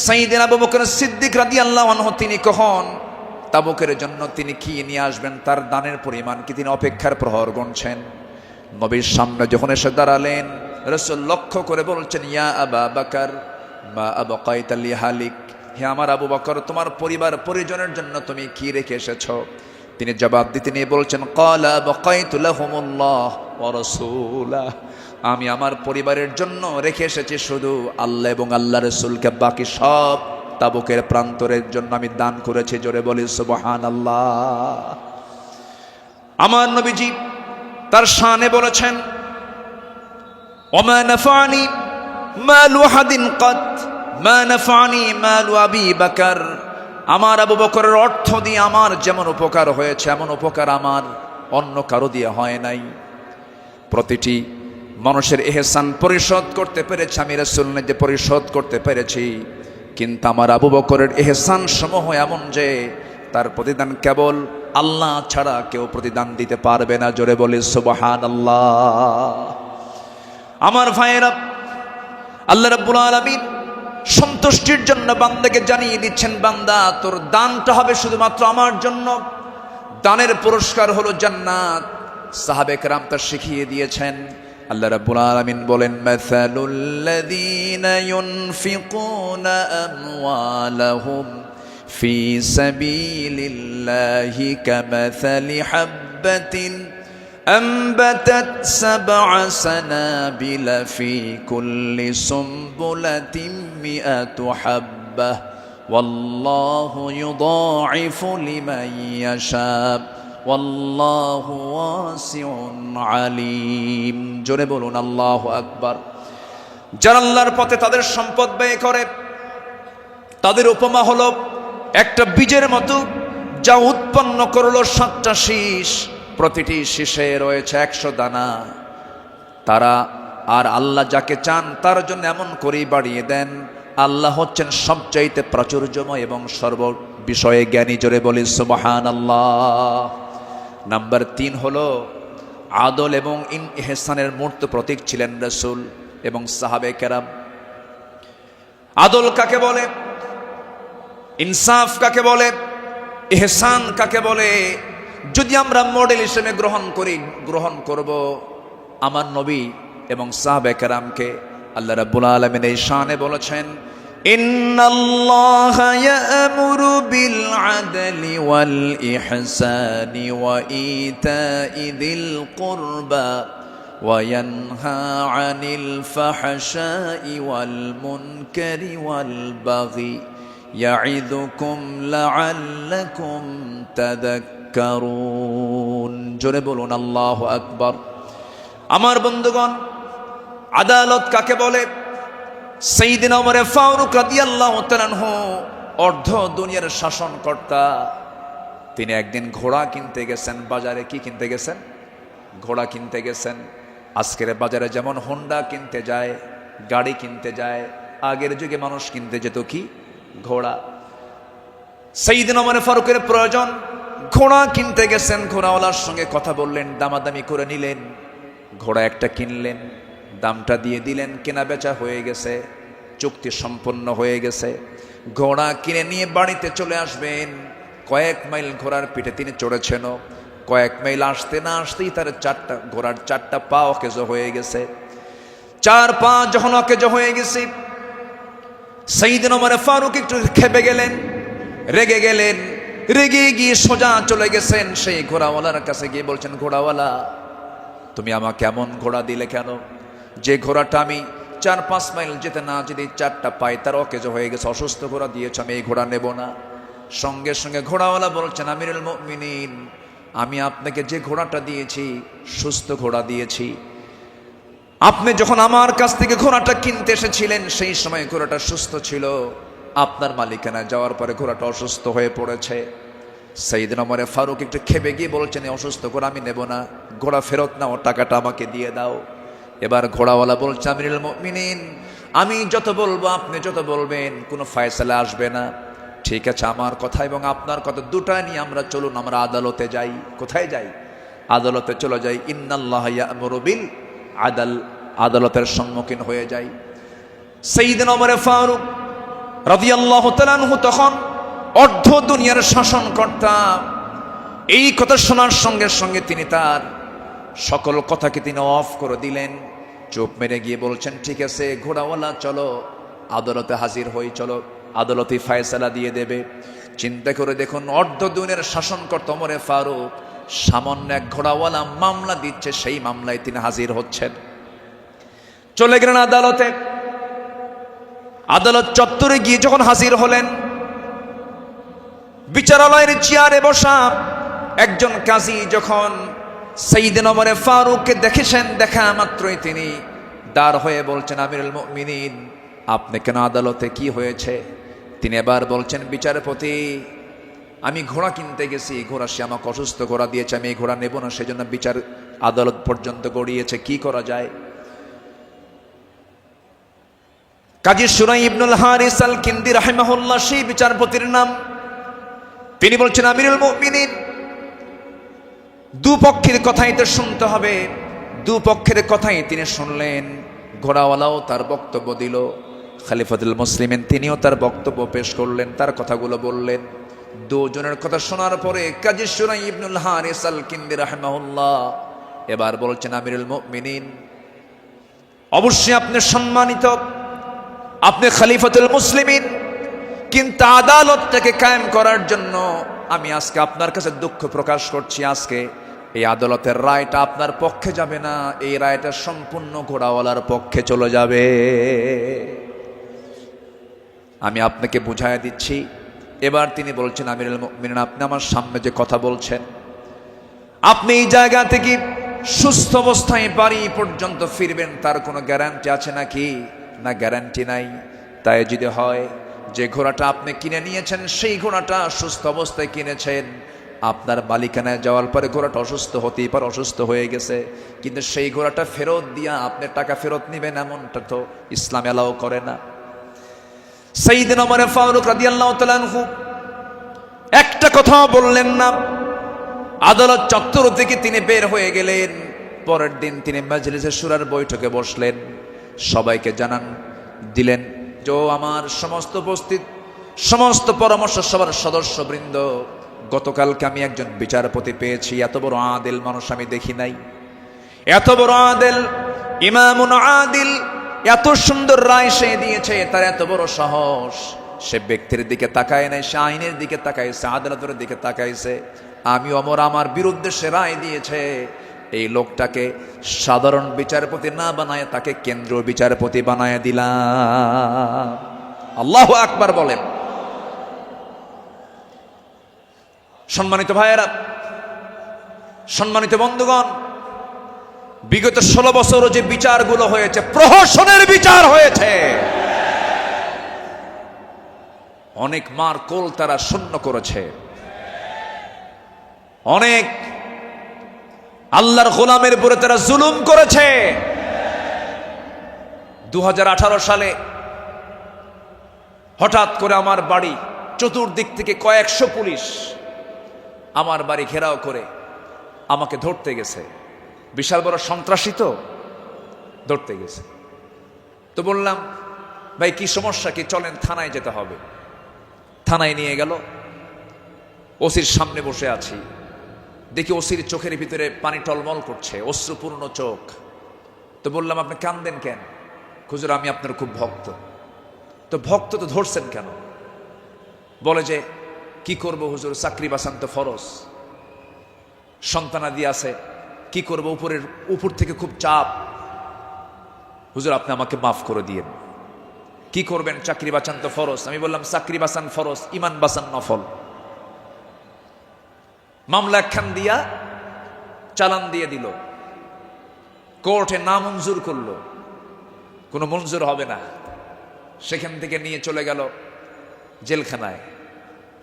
সাইয়্যিদনা আবু বকর সিদ্দিক রাদিয়াল্লাহু আনহু তিনি কখন তাবুকের জন্য তিনি কি নিয়ে আসবেন, তার দানের পরিমাণ কি, তিনি অপেক্ষার প্রহর গুনছেন। নবীর সামনে যখন এসে দাঁড়ালেন, রাসূল লক্ষ্য করে বলছেন, ইয়া আবা বকর মা আবকাইতা লিহালিক, হে আমার আবু বকর, তোমার পরিবার পরিজনের জন্য তুমি কি রেখে এসেছো? তিনি জবাব দিতে নিয়ে বলছেন, ক্বালা বাকাইতু লাহুমুল্লাহ ওয়া রাসূলা, আমি আমার পরিবারের জন্য রেখে এসেছি শুধু আল্লাহ এবং আল্লাহর রাসূলকে, বাকি সব তাবুকের প্রান্তরের জন্য আমি দান করেছি। জোরে বলি সুবহানাল্লাহ। আমার নবীজি তার শানে বলেছেন, ওমা নাফানি মালু হাদিন কাত মা নাফানি মালু আবি বকর, আমার আবু বকরের অর্থ দিয়ে আমার যেমন উপকার হয়েছে এমন উপকার আমার অন্য কারো দিয়ে হয় নাই। প্রতিটি মানুষের ইহসান পরিশোধ করতে পেরেছি আমি, রাসূল যে পরিশোধ করতে পেরেছি, কিন্তু আমার আবু বকরের ইহসান সমূহ এমন যে তার প্রতিদান কেবল আল্লাহ ছাড়া কেউ প্রতিদান দিতে পারবে না। জোরে বলি সুবহানাল্লাহ। আমার ভাইয়েরা, আল্লাহ রাব্বুল আলামিন সন্তুষ্টির জন্য বান্দাকে জানিয়ে দিচ্ছেন, বান্দা তোর দানটা হবে শুধুমাত্র আমার জন্য, দানের পুরস্কার হলো জান্নাত। সাহাবে কেরাম তা শিখিয়ে দিয়েছেন। আল্লাহ রাব্বুল আলামিন বলেন, মাসালুল লাযীনা ইউনফিকুনা আমওয়ালাহুম ফি সাবিলিল্লাহি কামাসালি হাববাতিন أنبتت 7 سنابل في كل سنبلة 100 حبة والله يضاعف لمن يشاء والله واسع عليم। জোরে বলুন আল্লাহু আকবার। যারা আল্লাহর পথে তাদের সম্পদ ব্যয় করে, তাদের উপমা হলো একটা বীজের মতো যা উৎপন্ন করলো 7টা শীষ, প্রতিটি শীষে রয়েছে 100 দানা। তারা আর আল্লাহ যাকে চান তার জন্য এমন করেই বাড়িয়ে দেন। আল্লাহ হচ্ছেন সবচাইতে প্রাচুর্যময় এবং সর্ব বিষয়ে জ্ঞানী। জোরে বলি সুবহানাল্লাহ। নাম্বার 3 হলো আদল এবং ইহসানের মূর্ত প্রতীক ছিলেন রাসূল এবং সাহাবে কেরাম। আদল কাকে বলে, ইনসাফ কাকে বলে, ইহসান কাকে বলে, যদি আমরা মডেল হিসেবে গ্রহণ করব আমার নবী এবং সাহাবে কেরামকে, আল্লাহ রাব্বুল আলামিন এই শানে বলেছেন, ইন্নাল্লাহা ইয়া'মুরু বিল আদলি ওয়াল ইহসানি ওয়া ইতা'i যিল কুরবা ওয়া ইয়ানহা আনিল ফাহশাই ওয়াল মুনকারি ওয়াল বাগি ইয়া'iদুকুম লা'আল্লাকুম তাযাক্কারুন। জোরে বলুন আল্লাহু আকবার। আমার বন্ধুগণ, আদালত কাকে বলে? সাইয়্যিদনা ওমর ফারুক রাদিয়াল্লাহু তাআলা আনহু অর্ধ দুনিয়ার শাসনকর্তা, তিনি একদিন ঘোড়া কিনতে গেছেন বাজারে। কি কিনতে গেছেন? ঘোড়া কিনতে গেছেন। আজকের বাজারে যেমন হোন্ডা কিনতে যায়, গাড়ি কিনতে যায়, আগের যুগে মানুষ কিনতে যেত কি? ঘোড়া। সাইয়েদনা ওমর ফারুকের প্রয়োজন, ঘোড়া কিনতে গেছেন, ঘোড়াওয়ালার সঙ্গে কথা বললেন, দামাদামি করে নিলেন, ঘোড়া একটা কিনলেন, দামটা দিয়ে দিলেন, কেনা বেচা হয়ে গেছে, চুক্তি সম্পন্ন হয়ে গেছে। ঘোড়া কিনে নিয়ে বাড়িতে চলে আসবেন। কয়েক মাইল ঘোড়ার পিঠে তিনি চড়েছেন, কয়েক মাইল আসতে না আসতেই তার ঘোড়ার চারটা পা অকেজ হয়ে গেছে। চার পা যখন অকেজ হয়ে গেছে, সাইয়েদনা ওমর ফারুক একটু খেপে গেলেন, রেগে গেলেন। রেগে গিয়ে সোজা চলে গেছেন সেই ঘোড়াওয়ালার কাছে, গিয়ে বলছেন, ঘোড়াওয়ালা, তুমি আমাকে এমন ঘোড়া দিলে কেন? যে ঘোড়াটা আমি 4-5 মাইল যেতে না যেতে চারটা পাই তার অকেজ হয়ে গেছে, অসুস্থ ঘোড়া দিয়েছ, আমি এই ঘোড়া নেব না। সঙ্গে সঙ্গে ঘোড়াওয়ালা বলছেন, আমিরুল মুমিনিন, আমি আপনাকে যে ঘোড়াটা দিয়েছি সুস্থ ঘোড়া দিয়েছি। আপনি যখন আমার কাছ থেকে ঘোড়াটা কিনতে এসেছিলেন সেই সময় ঘোড়াটা সুস্থ ছিল, আপনার মালিকানা যাওয়ার পরে ঘোড়াটা অসুস্থ হয়ে পড়েছে। সাইয়েদনা ওমর ফারুক একটু খেপে গিয়ে বলছেন, অসুস্থ ঘোড়া আমি নেব না, ঘোড়া ফেরত নাও, টাকাটা আমাকে দিয়ে দাও। এবার ঘোড়াওয়ালা বলছে, আমিরুল মুমিনিন, আমি যত বলবো আপনি যত বলবেন কোনো ফায়সালা আসবে না। ঠিক আছে, আমার কথা এবং আপনার কথা দুটা নিয়ে আমরা চলুন, আমরা আদালতে যাই। কোথায় যাই? আদালতে চলে যাই। ইন্নাল্লাহ ইয়া'মুরু বিল আদল, আদালতের সম্মুখীন হয়ে যাই। সাইয়েদনা ওমর ফারুক রাদিয়াল্লাহু তাআলা আনহু তখন অর্ধ দুনিয়ার শাসনকর্তা। এই কথা শোনার সঙ্গে সঙ্গে তিনি তার সকল কথাকে তিনি অফ করে দিলেন, চুপ মেরে গিয়ে বলছেন, ঠিক আছে ঘোড়াওয়ালা, চলো আদালতে হাজির হই, চলো আদালতে ফায়সালা দিয়ে দেবে। চিন্তা করে দেখুন, অর্ধ দুনিয়ার শাসনকর্তা ওমর ফারুক সামান্য এক ঘোড়াওয়ালা মামলা দিচ্ছে, সেই মামলায় তিনি হাজির হচ্ছেন। চলে গেলেন আদালতে। আদালত চত্বরে গিয়ে যখন হাজির হলেন, বিচারালয়ের চেয়ারে বসা একজন কাজী যখন সাইয়েদনা ওমর ফারুককে দেখেছেন, দেখা মাত্রই তিনি দাঁড় হয়ে বলছেন, আমিরুল মুমিনিন, আপনি কেন আদালতে, কি হয়েছে? তিনি এবার বলছেন, বিচারপতি, আমি ঘোড়া কিনতে গেছি, ঘোড়া সে আমাকে অসুস্থ ঘোড়া দিয়েছে, আমি এই ঘোড়া নেব না, সেজন্য বিচার আদালত পর্যন্ত গড়িয়েছে, কি করা যায়? কাজী শুরাই ইবনুল হারিস আল কিন্দি রাহিমাহুল্লাহ সেই বিচারপতির নাম। তিনি বলছেন, আমিরুল মুমিনিন, দুপক্ষের কথাই তো শুনতে হবে। দুপক্ষের কথাই তিনি শুনলেন। ঘোড়াওয়ালাও তার বক্তব্য দিল, খলিফাতুল মুসলিমিন তিনিও তার বক্তব্য পেশ করলেন, তার কথাগুলো বললেন। দুজনের কথা শোনার পরে কাজী শুরাই ইবনুল হারিস আল কিন্দি রাহিমাহুল্লাহ এবার বলছেন, আমিরুল মুমিনিন, অবশ্যই আপনি সম্মানিত, আপনি খলিফাতুল মুসলিমিন, কিন্তু আদালতটাকে কায়েম করার জন্য আমি আজকে আপনার কাছে দুঃখ প্রকাশ করছি। আজকে এই আদালতের রায়টা আপনার পক্ষে যাবে না, এই রায়টা সম্পূর্ণ ঘোড়াওয়ালার পক্ষে চলে যাবে। আমি আপনাকে বুঝাই দিচ্ছি। এবার তিনি বলছেন, আমিরুল মুমিনিন, আপনি আমার সামনে যে কথা বলছেন, আপনি এই জায়গা থেকে সুস্থ অবস্থায় বাড়ি পর্যন্ত ফিরবেন, তার কোনো গ্যারান্টি আছে নাকি? না, গ্যারান্টি নাই। তাই যদি হয় যে ঘোড়াটা আপনি কিনে নিয়েছেন সেই ঘোড়াটা সুস্থ অবস্থায় কিনেছেন, আপনার মালিকানায় যাওয়ার পরে ঘোড়াটা অসুস্থ হতেই পারে, অসুস্থ হয়ে গেছে, কিন্তু সেই ঘোড়াটা ফেরত দিয়া আপনি টাকা ফেরত নেবেন, এমনটা তো ইসলাম এলাও করে না। সাইয়েদনা ওমর ফারুক রাদিয়াল্লাহু তাআলা আনহু একটা কথাও বললেন না। আদালত চত্বর থেকে তিনি বের হয়ে গেলেন। পরের দিন তিনি মাজলিসে শুরার বৈঠকে বসলেন, সবাইকে জানান দিলেন যে আমার সমস্ত উপস্থিত সমস্ত পরামর্শ সভার সদস্যবৃন্দ, গতকালকে আমি একজন বিচারপতি পেয়েছি, এত বড় আদিল মানুষ আমি দেখি নাই, এত বড় আদিল, ইমামুন আদিল, এত সুন্দর রায় সে দিয়েছে, তার এত বড় সাহস, সে ব্যক্তির দিকে তাকায় নাই, সে আইনের দিকে তাকাইছে, আদালতের দিকে তাকাইছে। আমি ওমর আমার বিরুদ্ধে সে রায় দিয়েছে, এই লোকটাকে সাধারণ বিচারপতি না বানায় তাকে কেন্দ্রীয় বিচারপতি বানায় দিলাম। আল্লাহু আকবার বলেন। সম্মানিত ভাইয়েরা, সম্মানিত বন্ধুগণ, বিগত 16 বছর যে বিচারগুলো হয়েছে, প্রহসনের বিচার হয়েছে, অনেক মার কোল তারা শূন্য করেছে, অনেক আল্লাহর গোলামের উপরে তারা জুলুম করেছে। 2018 সালে হঠাৎ করে আমার বাড়ি চতুর্দিক থেকে কয়েকশো পুলিশ আমার বাড়ি ঘেরাও করে আমাকে ধরতে গেছে। বিশাল বড় সন্ত্রাসী তো, ধরতে গেছে। তো বললাম, ভাই কি সমস্যা কি, চলেন থানায় যেতে হবে। থানায় নিয়ে গেল, ওসির সামনে বসে আছি, দেখি ওসির চোখের ভিতরে পানি টলমল করছে, অশ্রুপূর্ণ চোখ। তো বললাম, আপনি কান্দেন কেন? হুজুর আমি আপনার খুব ভক্ত। তো ভক্ত তো ধরছেন কেন? বলে যে কি করব হুজুর, চাকরি বাঁচান তো ফরজ, সন্তানাদি আছে, কি করব, উপর থেকে খুব চাপ। হুজুর আপনি আমাকে মাফ করে দিয়েন। কি করবেন? চাকরি বাঁচান তো ফরজ। আমি বললাম, চাকরি বাঁচান ফরজ, ইমান বাঁচান নফল। মামলা একখান দিয়া চালান দিয়ে দিল, কোর্টে না মঞ্জুর করলো, কোনো মঞ্জুর হবে না। সেখান থেকে নিয়ে চলে গেল জেলখানায়।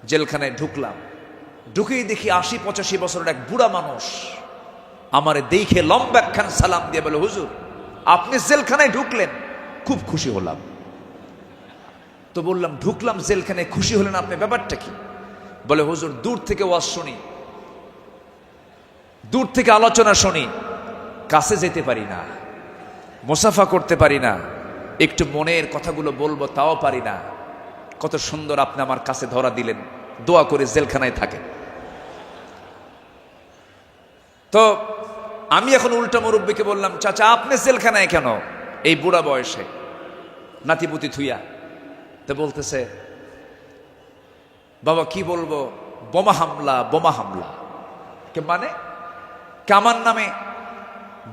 জেলখানায় ঢুকলাম, ঢুকেই দেখি ৮০-৮৫ বছরের এক বুড়া মানুষ আমারে দেখে লম্বা একখান সালাম দিয়ে বলে, হুজুর আপনি জেলখানায় ঢুকলেন, খুব খুশি হলাম। তো বললাম, ঢুকলাম জেলখানায়, খুশি হলেন আপনি, ব্যাপারটা কি? বলে, হুজুর দূর থেকে ওয়াজ শুনি, দূর থেকে আলোচনা শুনি, কাছে যেতে পারি না, মুসাফা করতে পারি না, একটু মনের কথাগুলো বলবো তাও পারি না। কত সুন্দর আপনি আমার কাছে ধরা দিলেন, দোয়া করে জেলখানায় থাকে। তো আমি এখন উল্টা মুরব্বীকে বললাম, চাচা আপনি জেলখানায় কেন এই বুড়া বয়সে, নাতিপুতি থুইয়া? তো বলতেছে, বাবা কি বলবো, বোমা হামলা, বোমা হামলা। কে মানে? আমার নামে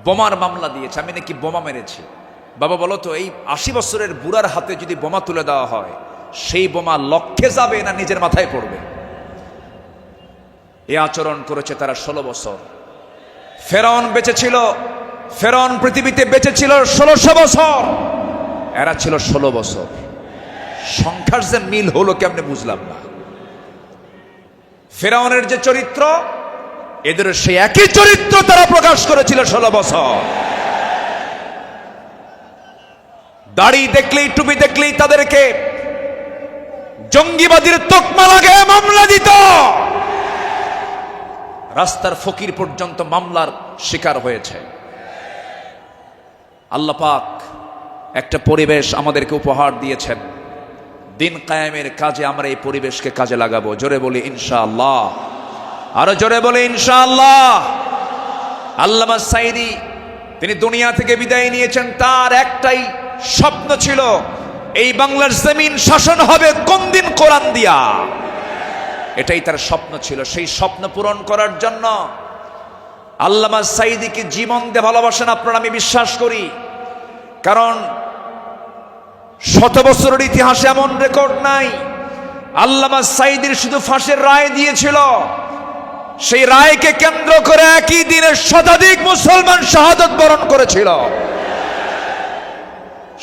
বোমার মামলা দিয়েছে, আমি নাকি বোমা মেরেছি। বাবা বলো তো, এই ৮০ বছরের বুড়ার হাতে যদি বোমা তুলে দেওয়া হয়, সেই বোমা লক্ষ্যে যাবে না নিজের মাথায় পড়বে? এ আচরণ করেছে তারা ১৬ বছর। ফেরাউন বেঁচে ছিল, ফেরাউন পৃথিবীতে বেঁচে ছিল ১৬০০ বছর, এরা ছিল ১৬ বছর। সংখ্যার যে মিল হলো কেমনে বুঝলাম না। ফেরাউনের যে চরিত্র, এদের সেই একই চরিত্র তারা প্রকাশ করেছিল ১৬ বছর। দাড়ি দেখলেই, টুপি দেখলেই তাদেরকে জঙ্গিবাদীর তকমা লাগে, মামলা দিত। রাস্তার ফকির পর্যন্ত মামলার শিকার হয়েছে। আল্লাহ পাক একটা পরিবেশ আমাদেরকে উপহার দিয়েছেন, দিন কায়েমের কাজে আমরা এই পরিবেশকে কাজে লাগাবো। জোরে বলি ইনশাআল্লাহ, আরো জোরে বলি ইনশাআল্লাহ। আল্লামা সাঈদী তিনি দুনিয়া থেকে বিদায় নিয়েছেন, তার একটাই স্বপ্ন ছিল, এই বাংলার জমিন শাসন হবে কোন দিন? কোরআন দিয়া। এটাই তার স্বপ্ন ছিল। সেই স্বপ্ন পূরণ করার জন্য আল্লামা সাঈদীকে জীবন দিয়ে ভালোবাসেন আপনারা, আমি বিশ্বাস করি। কারণ ১০০ বছরের ইতিহাসে এমন রেকর্ড নাই। আল্লামা সাঈদীর শুধু ফাঁসির রায় দিয়েছিল, সেই রায়কে কেন্দ্র করে একই দিনে শতাধিক মুসলমান শাহাদত বরণ করেছিল।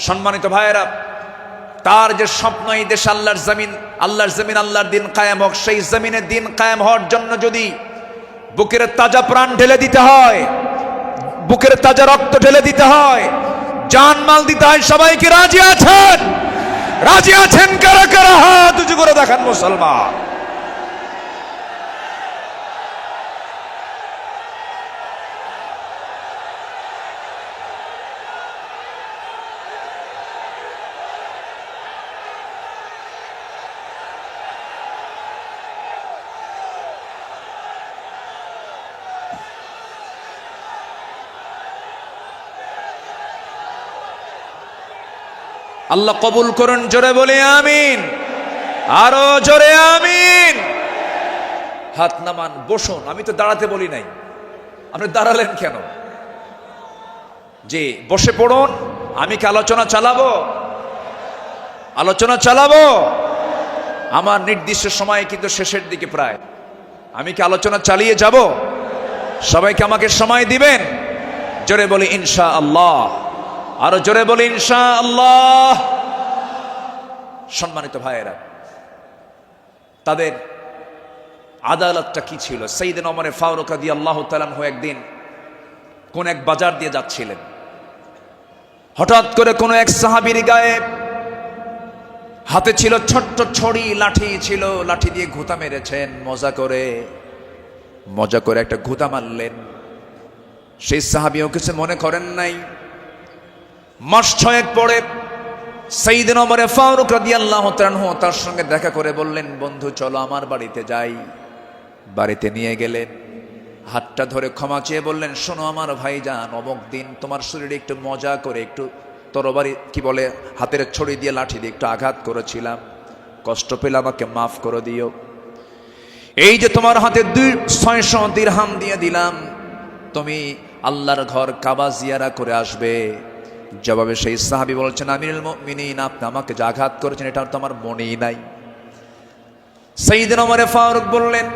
সম্মানিত ভাইয়েরা, তার যে স্বপ্ন, এই দেশ আল্লাহর জমিন, আল্লাহর জমিন, আল্লাহর দিন কায়েম হোক, সেই জমিনে দিন কায়েম হওয়ার জন্য যদি বুকের তাজা প্রাণ ঢেলে দিতে হয়, বুকের তাজা রক্ত ঢেলে দিতে হয়, জানমাল দিতে হয়, সবাইকে রাজি আছেন? রাজি আছেন কারা কারা? হাত উঁচু করে দেখান মুসলমান। আল্লাহ কবুল করুন, জোরে বলি আমিন, আরো জোরে আমিন। হাত নামান, বসুন। আমি তো দাঁড়াতে বলি নাই, আপনি দাঁড়ালেন কেন? যে বসে পড়ুন। আমি কি আলোচনা চালাবো? আলোচনা চালাবো। আমার নির্দিষ্ট সময় কিন্তু শেষের দিকে প্রায়। আমি কি আলোচনা চালিয়ে যাব? সবাইকে আমাকে সময় দিবেন? জোরে বলি ইনশাআল্লাহ, আরো জোরে বলি ইনশাআল্লাহ। সম্মানিত ভাইয়েরা, তাদের আদালতটা কি ছিল? সাইয়েদনা ওমর ফারুক রাদিয়াল্লাহু তাআলা আনহু একদিন কোন এক বাজার দিয়ে যাচ্ছিলেন। হঠাৎ করে কোন এক সাহাবীর গায়ে হাতে ছিল ছোট্ট ছড়ি, লাঠি ছিল, লাঠি দিয়ে ঘুতা মেরেছেন মজা করে একটা ঘুতা মারলেন। সেই সাহাবীও কিছু মনে করেন নাই। মাস 6 পরে সাইয়েদনা ওমর ফারুক রাদিয়াল্লাহু তাআলা আনহু তার সঙ্গে দেখা করে বললেন, বন্ধু চলো আমার বাড়িতে যাই। বাড়িতে নিয়ে গেলেন, হাতটা ধরে ক্ষমা চেয়ে বললেন, শোনো আমার ভাইজান, অমুক দিন তোমার শরীরে একটু মজা করে একটু তরবারি কি বলে হাতের ছড়ি দিয়ে লাঠি দিয়ে একটু আঘাত করেছিলাম, কষ্ট পেলে আমাকে মাফ করে দিও। এই যে তোমার হাতে 600 দিরহাম দিয়ে দিলাম, তুমি আল্লাহর ঘর কাবা জিয়ারা করে আসবে। জবাবে সেই সাহাবী বলছেন, আমিরুল মুমিনিন, আপনি আমাকে যে আঘাত করেছেন এটা তো আমার মনেই নাই। সাইয়েদনা ওমর ফারুক বললেন,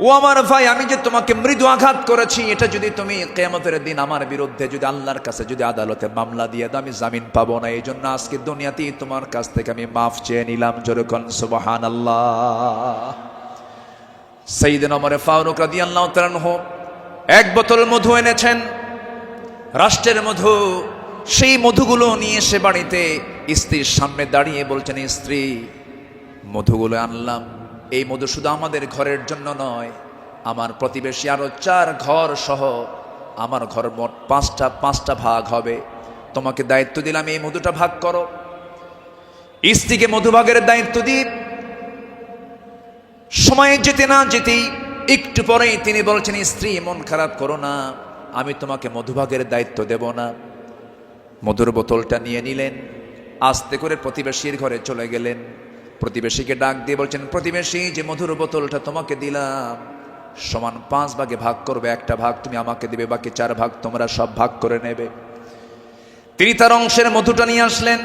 ও আমার ভাই, আমি যে তোমাকে মৃদু আঘাত করেছি, এটা যদি তুমি কিয়ামতের দিন আমার বিরুদ্ধে যদি আল্লাহর কাছে যদি আদালতে মামলা দিয়ে দাও, আমি জামিন পাবো না। এই জন্য আজকে দুনিয়াতেই তোমার কাছ থেকে আমি মাফ চেয়ে নিলাম। জোরে কোন সুবহানাল্লাহ। সাইয়েদনা ওমর ফারুক রাদিয়াল্লাহু তাআলা আনহু 1 বোতল মধু এনেছেন, রাষ্ট্রের মধু। সেই মধুগুলো নিয়ে এসে বাড়িতে স্ত্রীর সামনে দাঁড়িয়ে বলছেন, স্ত্রী, মধুগুলো আনলাম। এই মধু শুধু আমাদের ঘরের জন্য নয়, আমার প্রতিবেশী আরো 4 ঘর সহ আমার ঘর মোট 5টা ভাগ হবে। তোমাকে দায়িত্ব দিলাম, এই মধুটা ভাগ করো। স্ত্রীকে মধুভাগের দায়িত্ব দিই। সময় যেতে না যেতেই একটু পরেই তিনি বলছেন, স্ত্রী মন খারাপ করো না, আমি তোমাকে মধুভাগের দায়িত্ব দেব না। মধুর বোতলটা নিয়ে নিলেন, আস্তে করে প্রতিবেশীর ঘরে চলে গেলেন। প্রতিবেশীকে ডাক দিয়ে বলছেন, প্রতিবেশী, যে মধুর বোতলটা তোমাকে দিলাম সমান 5 ভাগে ভাগ করবে, 1টা ভাগ তুমি আমাকে দিবে, বাকি 4 ভাগ তোমরা সব ভাগ করে নেবে। তিনি তার অংশের মধুটা নিয়ে আসলেন,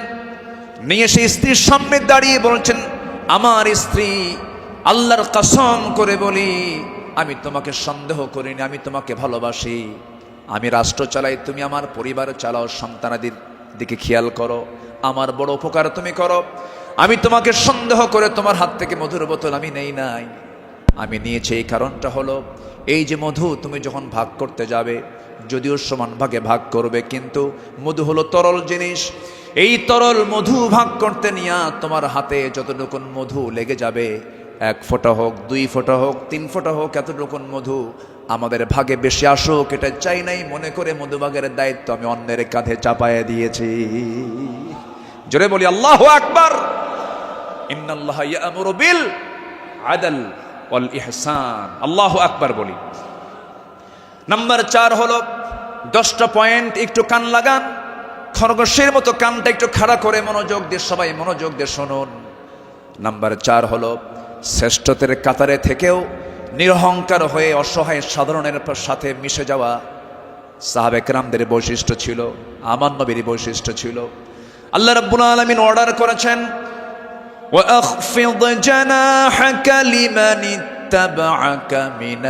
নিয়ে এসে স্ত্রীর সামনে দাঁড়িয়ে বলছেন, আমার স্ত্রী, আল্লাহর কসম করে বলি, আমি তোমাকে সন্দেহ করিনি, আমি তোমাকে ভালোবাসি। আমি রাষ্ট্র চালাই, তুমি আমার পরিবার চালাও, সন্তানাদির দিকে খেয়াল করো, আমার বড় উপকার তুমি করো। আমি তোমাকে সন্দেহ করে তোমার হাত থেকে মধুর বোতল আমি নেই নাই। আমি নিয়েছি এই কারণটা হলো, এই যে মধু তুমি যখন ভাগ করতে যাবে, যদিও সমান ভাগে ভাগ করবে, কিন্তু মধু হলো তরল জিনিস। এই তরল মধু ভাগ করতে নিয়ে তোমার হাতে যতটুকুন মধু লেগে যাবে, 1 ফোঁটা হোক, 2 ফোঁটা হোক, 3 ফোঁটা হোক, এতটুকুন মধু আমাদের ভাগে বেশি আসুক এটা চাই নাই, মনে করে মধুভাগের দায়িত্ব আমি অন্যের কাঁধে চাপায়ে দিয়েছি। জোরে বলি আল্লাহু আকবার। ইন্নাল্লাহা ইয়া'মুরু বিল আদল ওয়াল ইহসান। আল্লাহু আকবার বলি। নাম্বার 4 হলো 10টা পয়েন্ট, একটু কান লাগান, খরগোশের মতো কানটা একটু খাড়া করে মনোযোগ দিয়ে সবাই মনোযোগ দিয়ে শুনুন। নাম্বার 4 হলো শ্রেষ্ঠদের কাতারে থেকেও নিরহংকার হয়ে অসহায় সাধারণের সাথে মিশে যাওয়া সাহাবে কেরামদের বৈশিষ্ট্য ছিল, আমার নবীর বৈশিষ্ট্য ছিল। আল্লাহ রাব্বুল আলামিন অর্ডার করেছেন, وَأَخْفِضْ جَنَاحَكَ لِمَنِ اتَّبَعَكَ مِنَ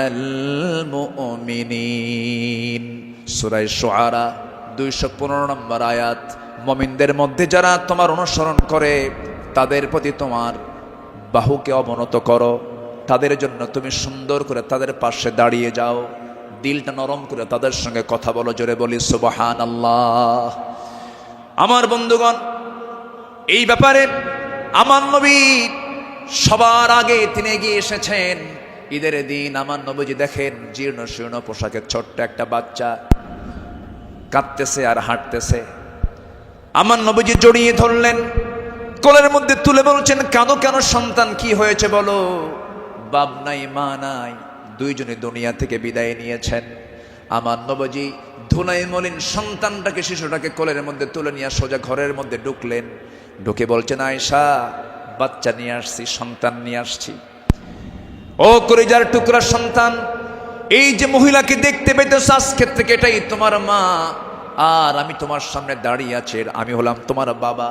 الْمُؤْمِنِينَ। সূরা শুআরা 215 নম্বর আয়াত। মুমিনদের মধ্যে যারা তোমার অনুসরণ করে তাদের প্রতি তোমার বাহুকে অবনত করো, তাদের জন্য তুমি সুন্দর করে তাদের পাশে দাঁড়িয়ে যাও, দিলটা নরম করে তাদের সঙ্গে কথা বলো। জোরে বলি সুবহানাল্লাহ। আমার বন্ধুগণ, এই ব্যাপারে আমার নবী সবার আগে তিনি এগিয়ে এসেছেন। ঈদের দিন আমার নবীজি দেখেন জীর্ণ শীর্ণ পোশাকের ছোট্ট একটা বাচ্চা কাঁদতেছে আর হাঁটতেছে। আমার নবীজি জড়িয়ে ধরলেন, কোলের মধ্যে তুলে বলছেন, কাঁদো কেন সন্তান, কি হয়েছে বলো? বাপ নাই মা নাই, 2 জনে দুনিয়া থেকে বিদায় নিয়েছেন। আমার নবীজি ধুলাই মলিন সন্তানটাকে, শিশুটাকে কোলের মধ্যে তুলে নিয়ে সোজা ঘরের মধ্যে ঢুকলেন। ঢুকে বলছেন, আয়েশা, বাচ্চা নিয়ে আসছি, সন্তান নিয়ে আসছি। ও কলিজার টুকরা সন্তান, এই যে মহিলাকে দেখতে পেতেছ আজকের থেকে এটাই তোমার মা, আর আমি তোমার সামনে দাঁড়িয়ে আছি, আমি হলাম তোমার বাবা।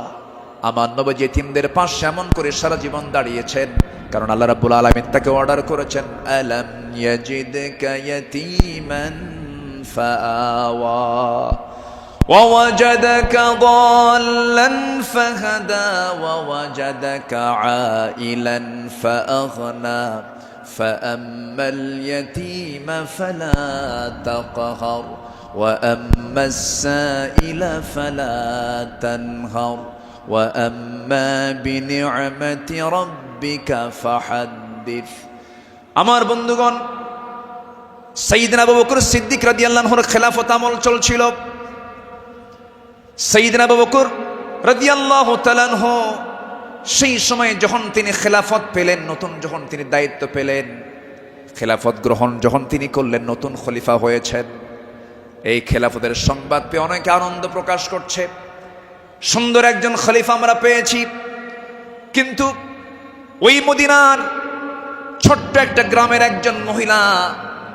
আমার নবী ইতিমদের পাশে এমন করে সারা জীবন দাঁড়িয়েছেন, কারণ আল্লাহ রাব্বুল আলামিন তাকে অর্ডার করেছেন, আলাম ইয়াজিদকা ইয়াতীমান ফাআওয়া ووجدك ضالا فهدى ووجدك عائلا فأغنى فأما اليتيم فلا تقهر وأما السائل فلا تنهر وأما بنعمة ربك فحدث আমার বন্ধুগণ সাইয়েদনা আবু বকর সিদ্দিক রাদিয়াল্লাহু আনহুর খেলাফত আমল চলছিল সাইয়েদনা আবু বকর রাদিয়াল্লাহু তাআলা আনহু সেই সময় যখন তিনি খেলাফত পেলেন নতুন যখন তিনি দায়িত্ব পেলেন খেলাফত গ্রহণ যখন তিনি করলেন নতুন খলিফা হয়েছেন এই খেলাফতের সংবাদ পেয়ে অনেকে আনন্দ প্রকাশ করছে সুন্দর একজন খলিফা আমরা পেয়েছি কিন্তু ওই মদিনার ছোট্ট একটা গ্রামের একজন মহিলা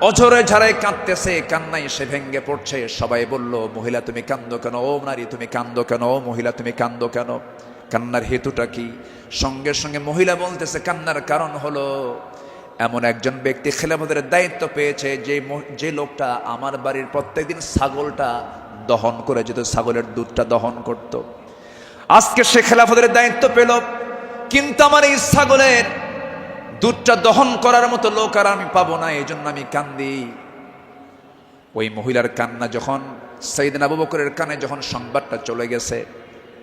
অঝরে ঝাড়ায় কাঁদতেছে কান্নায় সে ভেঙ্গে পড়ছে সবাই বলল মহিলা তুমি কাঁদো কেন ও নারী তুমি কাঁদো কেন ও মহিলা তুমি কাঁদো কেন কান্নার হেতুটা কি সঙ্গে সঙ্গে মহিলা বলতেছে কান্নার কারণ হলো এমন একজন ব্যক্তি খেলাফতের দায়িত্ব পেয়েছে যে লোকটা আমার বাড়ির প্রত্যেকদিন ছাগলটা দহন করে যেত ছাগলের দুধটা দহন করত আজকে সে খেলাফতের দায়িত্ব পেল কিন্তু আমার এই ছাগলের দুধটা দহন করার মতো লোক আর আমি পাবো না এই জন্য আমি কান্দি ওই মহিলার কান্না যখন সাইয়েদনা আবু বকরের কানে যখন সংবাদটা চলে গেছে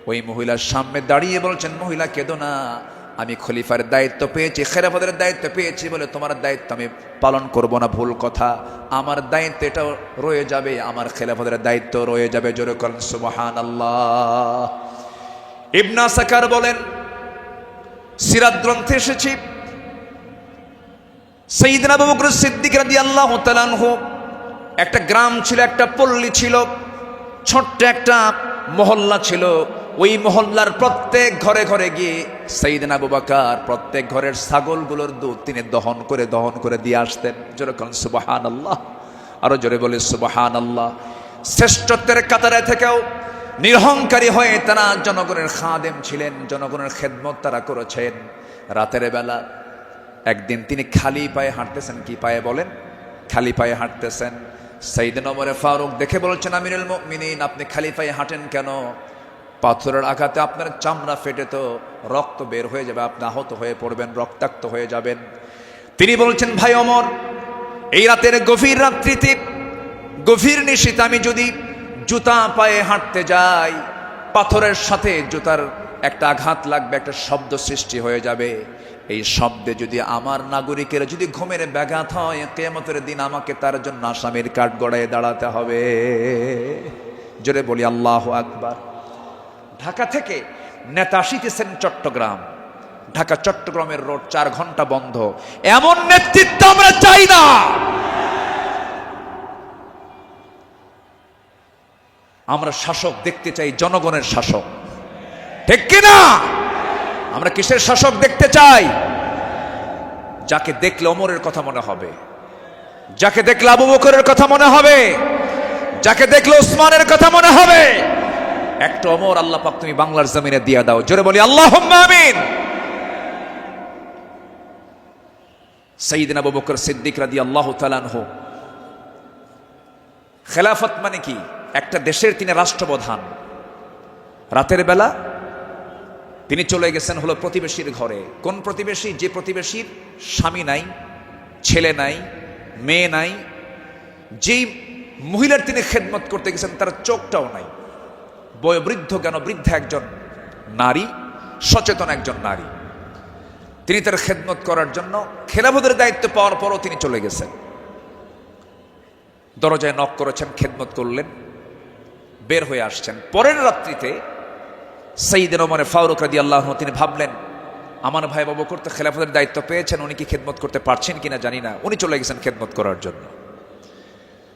ওই মহিলার সামনে দাঁড়িয়ে বলছেন মহিলা কেঁদো না আমি খলিফার দায়িত্ব পেয়েছি খেলাফতের দায়িত্ব পেয়েছি বলে তোমার দায়িত্ব আমি পালন করব না ভুল কথা আমার দায়িত্ব এটাও রয়ে যাবে আমার খেলাফতের দায়িত্ব রয়ে যাবে জোরে বলেন সুবহানাল্লাহ ইবনে সাকার বলেন সিরাত গ্রন্থে এসেছে সাইয়েদনা আবু বকর সিদ্দিক রাদিয়াল্লাহু তাআলা আনহু একটা গ্রাম ছিল একটা পল্লী ছিল ছোট্ট একটা মহল্লা ছিল ওই মহল্লার প্রত্যেক ঘরে ঘরে গিয়ে সাইয়েদনা আবু বকর প্রত্যেক ঘরের ছাগলগুলোর দুধ তিনি দহন করে দিয়ে আসতেন জোরে বলেন সুবহানাল্লাহ আরো জোরে বলে সুবহানাল্লাহ শ্রেষ্ঠত্বের কাতারে থেকেও নিরহংকারী হয়ে তারা জনগণের খাদেম ছিলেন জনগণের খেদমত তারা করেছেন রাতের বেলা একদিন তিনি খালি পায়ে হাঁটতেছেন কি পায়ে বলেন খালি পায়ে হাঁটতেছেন সাইয়েদনা ওমর ফারুক দেখে বলছেন আমিরুল মুমিনিন আপনি খালি পায়ে হাঁটেন কেন পাথরের আঘাতে আপনার চামড়া ফেটে তো রক্ত বের হয়ে যাবে আপনি আহত হয়ে পড়বেন রক্তাক্ত হয়ে যাবেন তিনি বলছেন ভাই ওমর এই রাতের গভীর রাত্রিতে গভীর নিশীথে আমি যদি জুতা পায়ে হাঁটতে যাই পাথরের সাথে জুতার একটা আঘাত লাগবে একটা শব্দ সৃষ্টি হয়ে যাবে এই শব্দে যদি আমার নাগরিকের যদি ঘুমের ব্যাঘাত হয় কিয়ামতের দিন আমাকে তার জন্য আসামির কাঠ গড়ায় দাঁড়াতে হবে জোরে বলি আল্লাহু আকবার ঢাকা থেকে নেতা আসিতেছেন চট্টগ্রাম ঢাকা চট্টগ্রামের রোড 4 ঘন্টা বন্ধ এমন নেতৃত্ব আমরা চাই না আমরা শাসক দেখতে চাই জনগণের শাসক ঠিক কিনা আমরা কিসের শাসক দেখতে চাই যাকে দেখলে ওমরের কথা মনে হবে যাকে দেখলে আবু বকরের কথা মনে হবে যাকে দেখলে ওসমানের কথা মনে হবে একটা ওমর আল্লাহ পাক তুমি বাংলার জমিনে দিয়া দাও জোরে বলি আল্লাহুম্মা আমিন সাইয়েদনা আবু বকর সিদ্দিক রাদিয়াল্লাহু তাআলা আনহু খেলাফত মানে কি একটা দেশের তিনি রাষ্ট্রপ্রধান রাতের বেলা তিনি চলে গেছেন হলো প্রতিবেশীর ঘরে কোন প্রতিবেশী যে প্রতিবেশীর স্বামী নাই ছেলে নাই মেয়ে নাই যেই মহিলার তিনি খেদমত করতে গেছেন তার চোখটাও নাই বয়োবৃদ্ধ কেন বৃদ্ধা একজন নারী সচেতন একজন নারী তিনি তার খেদমত করার জন্য খেলাফতের দায়িত্ব পাওয়ার পরও তিনি চলে গেছেন দরজায় নক করেছেন খেদমত করলেন বের হয়ে আসছেন পরের রাত্রিতে সাইয়েদনা ওমর ফারুক রাদিয়াল্লাহু আনহু তিনি ভাবলেন আমার ভাই আবু বকর তো খেলাফতের দায়িত্ব পেয়েছেন উনি কি খেদমত করতে পারছেন কিনা জানি না উনি চলে গেছেন খেদমত করার জন্য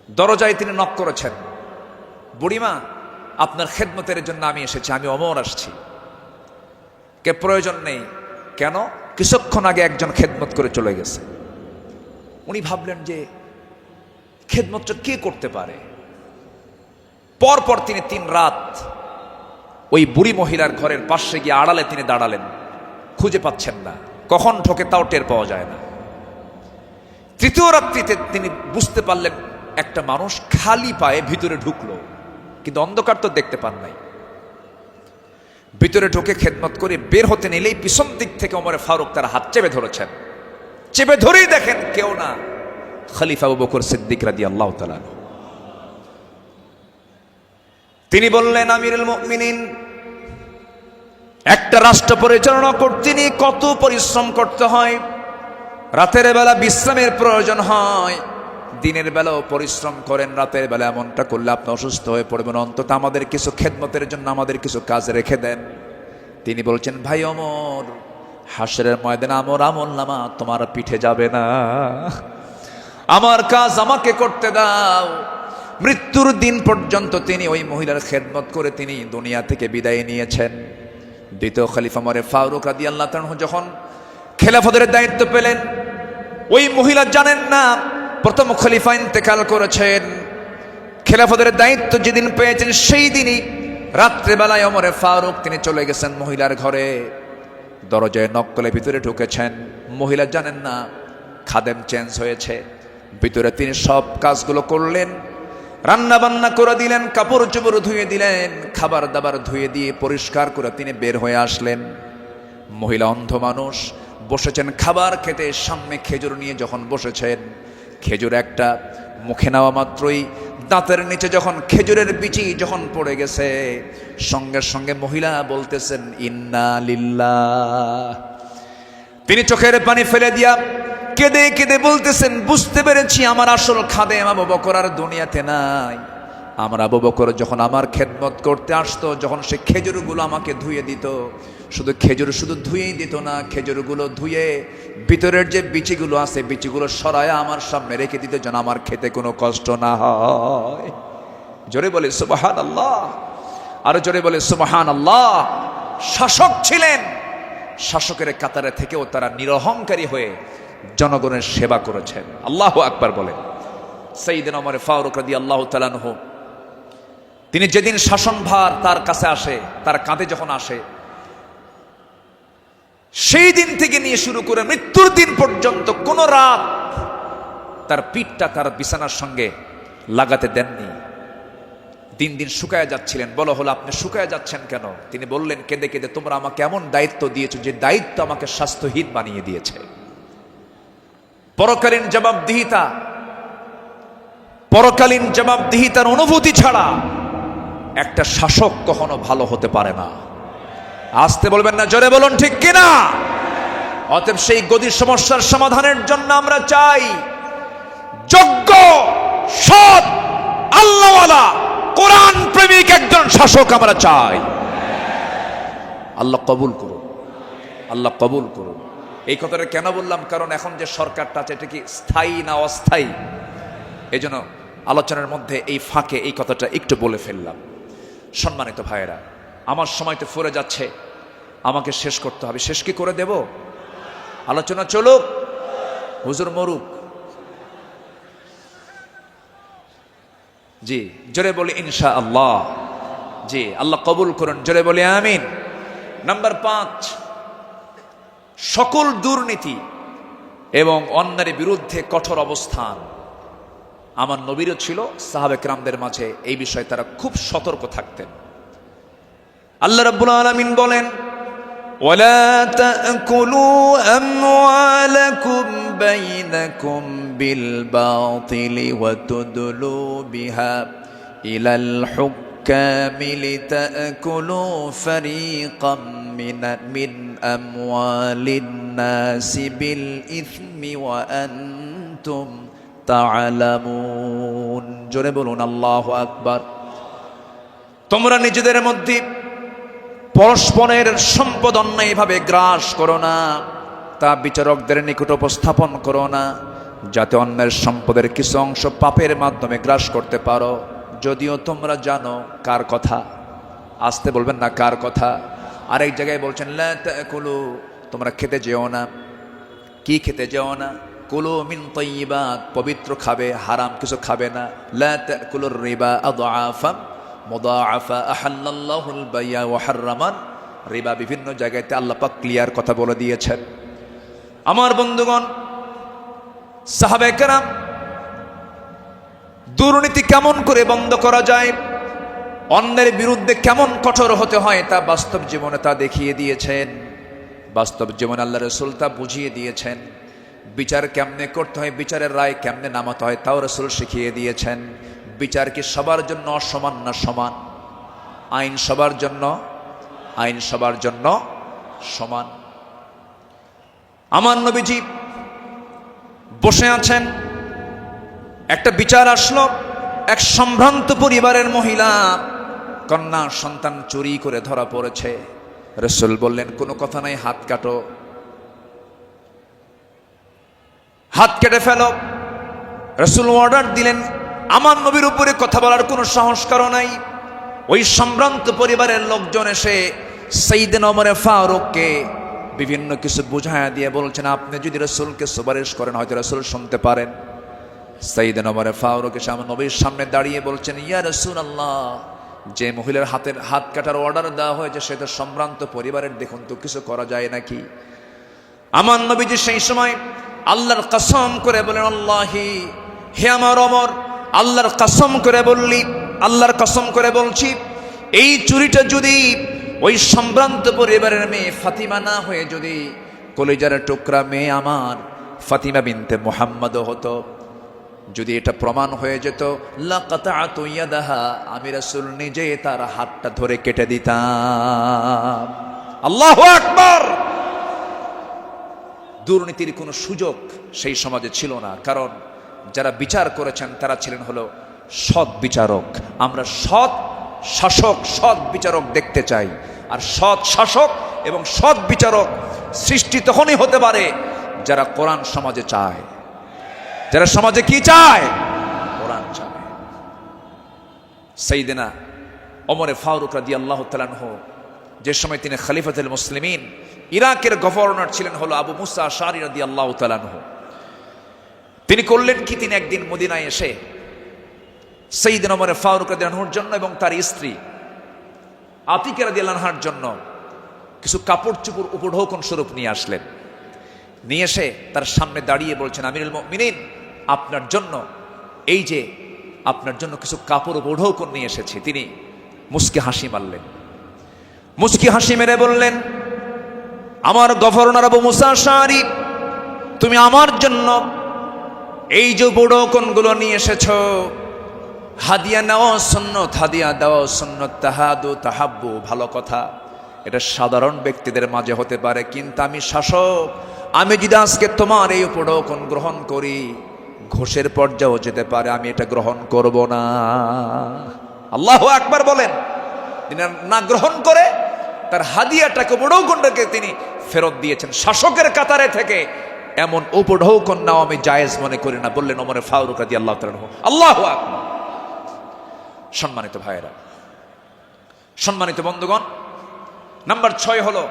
দরজায় তিনি নক করেছেন বুড়িমা আপনার খেদমতের জন্য আমি এসেছি আমি ওমর আসছি কে প্রয়োজন নেই কেন কিছুক্ষণ আগে একজন খেদমত করে চলে গেছে উনি ভাবলেন যে খেদমতটা কে করতে পারে পরপর তিনি 3 রাত ওই বুড়ি মহিলার ঘরের পাশে গিয়ে আড়ালে তিনি দাঁড়ালেন খুঁজে পাচ্ছেন না কখন ঠকে তাও টের পাওয়া যায় না তৃতীয় রাত্রিতে তিনি বুঝতে পারলেন একটা মানুষ খালি পায়ে ভিতরে ঢুকলো কিন্তু অন্ধকার তো দেখতে পান নাই ভিতরে ঢুকে খেদমত করে বের হতে নিলেই পিছন দিক থেকে ওমর ফারুক তার হাত চেপে ধরেছেন চেপে ধরেই দেখেন কেউ না খলিফা আবু বকর সিদ্দিক রাদিয়াল্লাহু তাআলা তিনি বললেন আমিরুল মুমিনিন একটা রাষ্ট্র পরিচালনা করতে নিয়ে কত পরিশ্রম করতে হয়। রাতের বেলা বিশ্রামের প্রয়োজন হয়, দিনের বেলাও পরিশ্রম করেন, রাতের বেলা এমনটা করলে আপনি অসুস্থ হয়ে পড়বেন, অন্তত আমাদের কিছু খেদমতের জন্য আমাদের কিছু কাজ রেখে দেন। তিনি বলছেন, ভাই ওমর, হাসরের ময়দানে আমার আমলনামা তোমার পিঠে যাবে না, আমার কাজ আমাকে করতে দাও। মৃত্যুর দিন পর্যন্ত তিনি ওই মহিলার খেদমত করে তিনি দুনিয়া থেকে বিদায় নিয়েছেন। দ্বিতীয় খলিফা ওমর ফারুক রাদিয়াল্লাহু তাআলা যখন খেলাফতের দায়িত্ব পেলেন, ওই মহিলা জানেন না প্রথম খলিফা ইন্তেকাল করেছেন। খেলাফতের দায়িত্ব যেদিন পেয়েছেন সেই দিনই রাত্রেবেলায় ওমর ফারুক তিনি চলে গেছেন মহিলার ঘরে, দরজায় নক করে ভিতরে ঢুকেছেন। মহিলা জানেন না খাদেম চেঞ্জ হয়েছে। ভিতরে তিনি সব কাজগুলো করলেন, রান্না বান্না করে দিলেন, কাপড় চোপড় ধুয়ে দিলেন, খাবার দাবার ধুয়ে দিয়ে পরিষ্কার করে তিনি বের হয়ে আসলেন। মহিলা অন্ধ মানুষ, বসেছেন খাবার খেতে, সামনে খেজুর নিয়ে যখন বসেছেন, খেজুর একটা মুখে নেওয়া মাত্রই দাঁতের নিচে যখন খেজুরের বিচি যখন পড়ে গেছে, সঙ্গে সঙ্গে মহিলা বলতেছেন ইন্না লিল্লাহ। তিনি চোখের পানি ফেলে দিয়া কেঁদে কেঁদে বলতেছেন, বুঝতে পেরেছি আমার আসল খাদেম আবু বকর আর দুনিয়াতে নাই। আমার আবু বকর যখন আমার খেদমত করতে আসতো, যখন সে খেজুরগুলো আমাকে ধুয়ে দিত, শুধু খেজুর শুধু ধুয়েই দিত না, খেজুরগুলো ধুয়ে ভিতরের যে বিচিগুলো আছে বিচিগুলো সরায় আমার সামনে রেখে দিত, যেন আমার খেতে কোনো কষ্ট না হয়। জোরে বলে সুবহানাল্লাহ, আরো জোরে বলে সুবহানাল্লাহ। শাসক ছিলেন, শাসকের কাতারে থেকেও তারা নিরহংকারী হয়ে জনগণের সেবা করেছেন। আল্লাহু আকবার বলেন। সাইয়েদনা ওমর ফারুক রাদিয়াল্লাহু তাআলা আনহু তিনি যেদিন শাসনভার তার কাছে আসে, তার কাঁধে যখন আসে, সেই দিন থেকে নিয়ে শুরু করে মৃত্যুর দিন পর্যন্ত কোন রাত তার পিঠটা তার বিছানার সঙ্গে লাগাতে দেননি। দিন দিন শুকায় যাচ্ছিলেন। বলা হলো, আপনি শুকায় যাচ্ছেন কেন? তিনি বললেন কেঁদে কেঁদে, তোমরা আমাকে এমন দায়িত্ব দিয়েছো যে দায়িত্ব আমাকে স্বাস্থ্যহীন বানিয়ে দিয়েছে। পরকালীন জবাবদিহিতা, পরকালীন জবাবদিহিতার অনুভূতি ছাড়া একটা শাসক কখনো ভালো হতে পারে না। আসতে বলবেন না, জোরে বলুন ঠিক কিনা? অতএব সেই গদির সমস্যার সমাধানের জন্য আমরা চাই যোগ্য, সৎ, আল্লাহওয়ালা, কোরআন প্রেমিক একজন শাসক আমরা চাই। আল্লাহ কবুল করুন, আল্লাহ কবুল করুন। এই কথাটা কেন বললাম? কারণ এখন যে সরকারটা আছে এটা কি স্থায়ী না অস্থায়ী? এই জন্য আলোচনার মধ্যে এই ফাঁকে এই কথাটা একটু বলে ফেললাম। সম্মানিত ভাইয়েরা, আমার সময় তো ফুরে যাচ্ছে, আমাকে শেষ করতে হবে। শেষ কি করে দেব? আলোচনা চলুক, হুজুর মরুক। জি, জোরে বলি ইনশাআল্লাহ। জি, আল্লাহ কবুল করুন, জোরে বলি আমিন। নাম্বার 5, সকল দুর্নীতি এবং অন্যায়ের বিরুদ্ধে কঠোর অবস্থান। আমার নবীরও ছিল, সাহাবে কেরামদের মাঝে এই বিষয়ে তারা খুব সতর্ক থাকতেন। আল্লাহ রাব্বুল আলামিন বলেন, ওয়ালা তাকুলু আমওয়ালাকুম বাইনাকুম বিল বাতিলি ওয়া তুদলু বিহা ইলাল হুক্কামি লিতাকুলু ফারীকাম মিন আমওয়ালিন নাসি বিল ইসমি ওয়া আনতুম তা'লামুন। জোরে বলুন আল্লাহু আকবার। তোমরা নিজেদের মধ্যে পরস্পরের সম্পদ অন্যায়ভাবে গ্রাস করো না, তা বিচারকদের নিকট উপস্থাপন করো না, যাতে অন্যের সম্পদের কিছু অংশ পাপের মাধ্যমে গ্রাস করতে পারো, যদিও তোমরা জানো কার কথা। আসতে বলবেন না, কার কথা? আরেক জায়গায় বলছেন, লা তাকুলু, তোমরা খেতে যেও না। কি খেতে যেও না? কুলু মিন তাইয়্যিবাত, পবিত্র খাবে, হারাম কিছু খাবে না। লা তাকুলুর রিবা আদআফা মুদাআফা আহাল্লাল্লাহুল বাইয়া ওয়া হাররামান রিবা। বিভিন্ন জায়গাতে আল্লাহ পাক ক্লিয়ার কথা বলে দিয়েছেন। আমার বন্ধুগণ, সাহাবায়ে কেরাম দুর্নীতি কেমন করে বন্ধ করা যায়, অন্যের বিরুদ্ধে কেমন কঠোর হতে হয়, তা বাস্তব জীবনে তা দেখিয়ে দিয়েছেন। বাস্তব জীবনে আল্লাহ রাসূল তা বুঝিয়ে দিয়েছেন। বিচার কেমনে করতে হয়, বিচারের রায় কেমনে নামাতে হয়, তাও রাসূল শিখিয়ে দিয়েছেন। বিচার কি সবার জন্য সমান না সমান? আইন সবার জন্য আইন সবার জন্য সমান। আমার নবীজি বসে আছেন, একটা বিচার আসলো। এক সম্ভ্রান্ত পরিবারের মহিলা কন্যা সন্তান চুরি করে ধরা পড়েছে। রাসূল বললেন, কোনো কথা নাই, হাত কাটো, হাত কেটে ফেলো। রাসূল অর্ডার দিলেন। আমার নবীর উপরে কথা বলার কোনো সাহস কারো নাই। ওই সম্ভ্রান্ত পরিবারের লোকজন এসে সাইয়েদনা ওমর ফারুককে বিভিন্ন কিছু বুঝায়া দিয়ে বলছেন, আপনি যদি রাসূলকে সুপারিশ করেন হয়তো রাসূল শুনতে পারেন। সাইয়েদনা ওমর ফারুক এসে আমার নবীর সামনে দাঁড়িয়ে বলছেন, ইয়া রাসূলুল্লাহ, যে মহিলার হাত কাটার অর্ডার দেওয়া হয়েছে সে তো সম্ভ্রান্ত পরিবারের, দেখুন তো কিছু করা যায় নাকি। আমার নবীজি সেই সময় আল্লাহর কসম করে বলেন, আল্লাহি, হে আমার ওমর, আল্লাহর কসম করে বললি, আল্লাহর কসম করে বলছি, এই চুরিটা যদি ওই সম্ভ্রান্ত পরিবারের মেয়ে ফাতিমা না হয়ে যদি কলিজার টুকরা মেয়ে আমার ফাতিমা বিনতে মুহাম্মদ হতো, যদি এটা প্রমাণ হয়ে যেত, লাকাতাতু ইয়াদাহা, আমি রাসূল নিজে তার হাতটা ধরে কেটে দিতাম। আল্লাহু আকবার। দুর্নীতির কোনো সুযোগ সেই সমাজে ছিল না, কারণ যারা বিচার করেছেন তারা ছিলেন হলো সৎ বিচারক। আমরা সৎ শাসক, সৎ বিচারক দেখতে চাই। আর সৎ শাসক এবং সৎ বিচারক সৃষ্টি তখনই হতে পারে যারা কোরআন সমাজে চায়। যারা সমাজে কি চায়? কোরআন চায়। সাইয়েদনা ওমর ফারুক রাদিয়াল্লাহু তাআলা আনহু, যে সময় তিনি খলিফাতুল মুসলিমিন, ইরাকের গভর্নর ছিলেন হলো আবু মুসা আশআরী রাদিয়াল্লাহু তাআলা আনহু। তিনি করলেন কি, তিনি একদিন মদিনায় এসে সাইয়েদনা ওমর ফারুক রাদিয়াল্লাহু আনহুর জন্য এবং তার স্ত্রী আতিকা রাদিয়াল্লাহু আনহার জন্য কিছু কাপড় চোপড় উপঢৌকন স্বরূপ নিয়ে আসলেন। নিয়ে এসে তার সামনে দাঁড়িয়ে বলছেন, আমিরুল মুমিনিন, আপনার জন্য এই যে আপনার জন্য কিছু কাপড় উপঢৌকন নিয়ে এসেছি। তিনি মুস্কি হাসি মারলেন। মুস্কি হাসি মেরে বললেন, আমার গভর্নর আবু মুসা আশআরী, তুমি আমার জন্য এই যে উপঢৌকনগুলো নিয়ে এসেছো, হাদিয়া নেওয়া সুন্নত, হাদিয়া দেওয়া সুন্নত, তাহাদু তাহাব্বু, ভালো কথা, এটা সাধারণ ব্যক্তিদের মাঝে হতে পারে, কিন্তু আমি শাসক, আমি যদি আজকে তোমার এই উপঢৌকন গ্রহণ করি ঘোষের পর্যায়েও যেতে পারে, আমি এটা গ্রহণ করব না। আল্লাহু আকবার বলেন। তিনি না গ্রহণ করে তার হাদিয়াটাকে, উপঢৌকনটাকে তিনি ফেরত দিয়েছেন। শাসকের কাতারে থেকে এমন উপঢৌকন নাও আমি জায়েজ মনে করি না, বললেন ওমর ফারুক রাদিয়াল্লাহু তাআলা আনহু। আল্লাহু আকবার। সম্মানিত ভাইয়েরা, সম্মানিত বন্ধুগণ, নাম্বার 6 হলো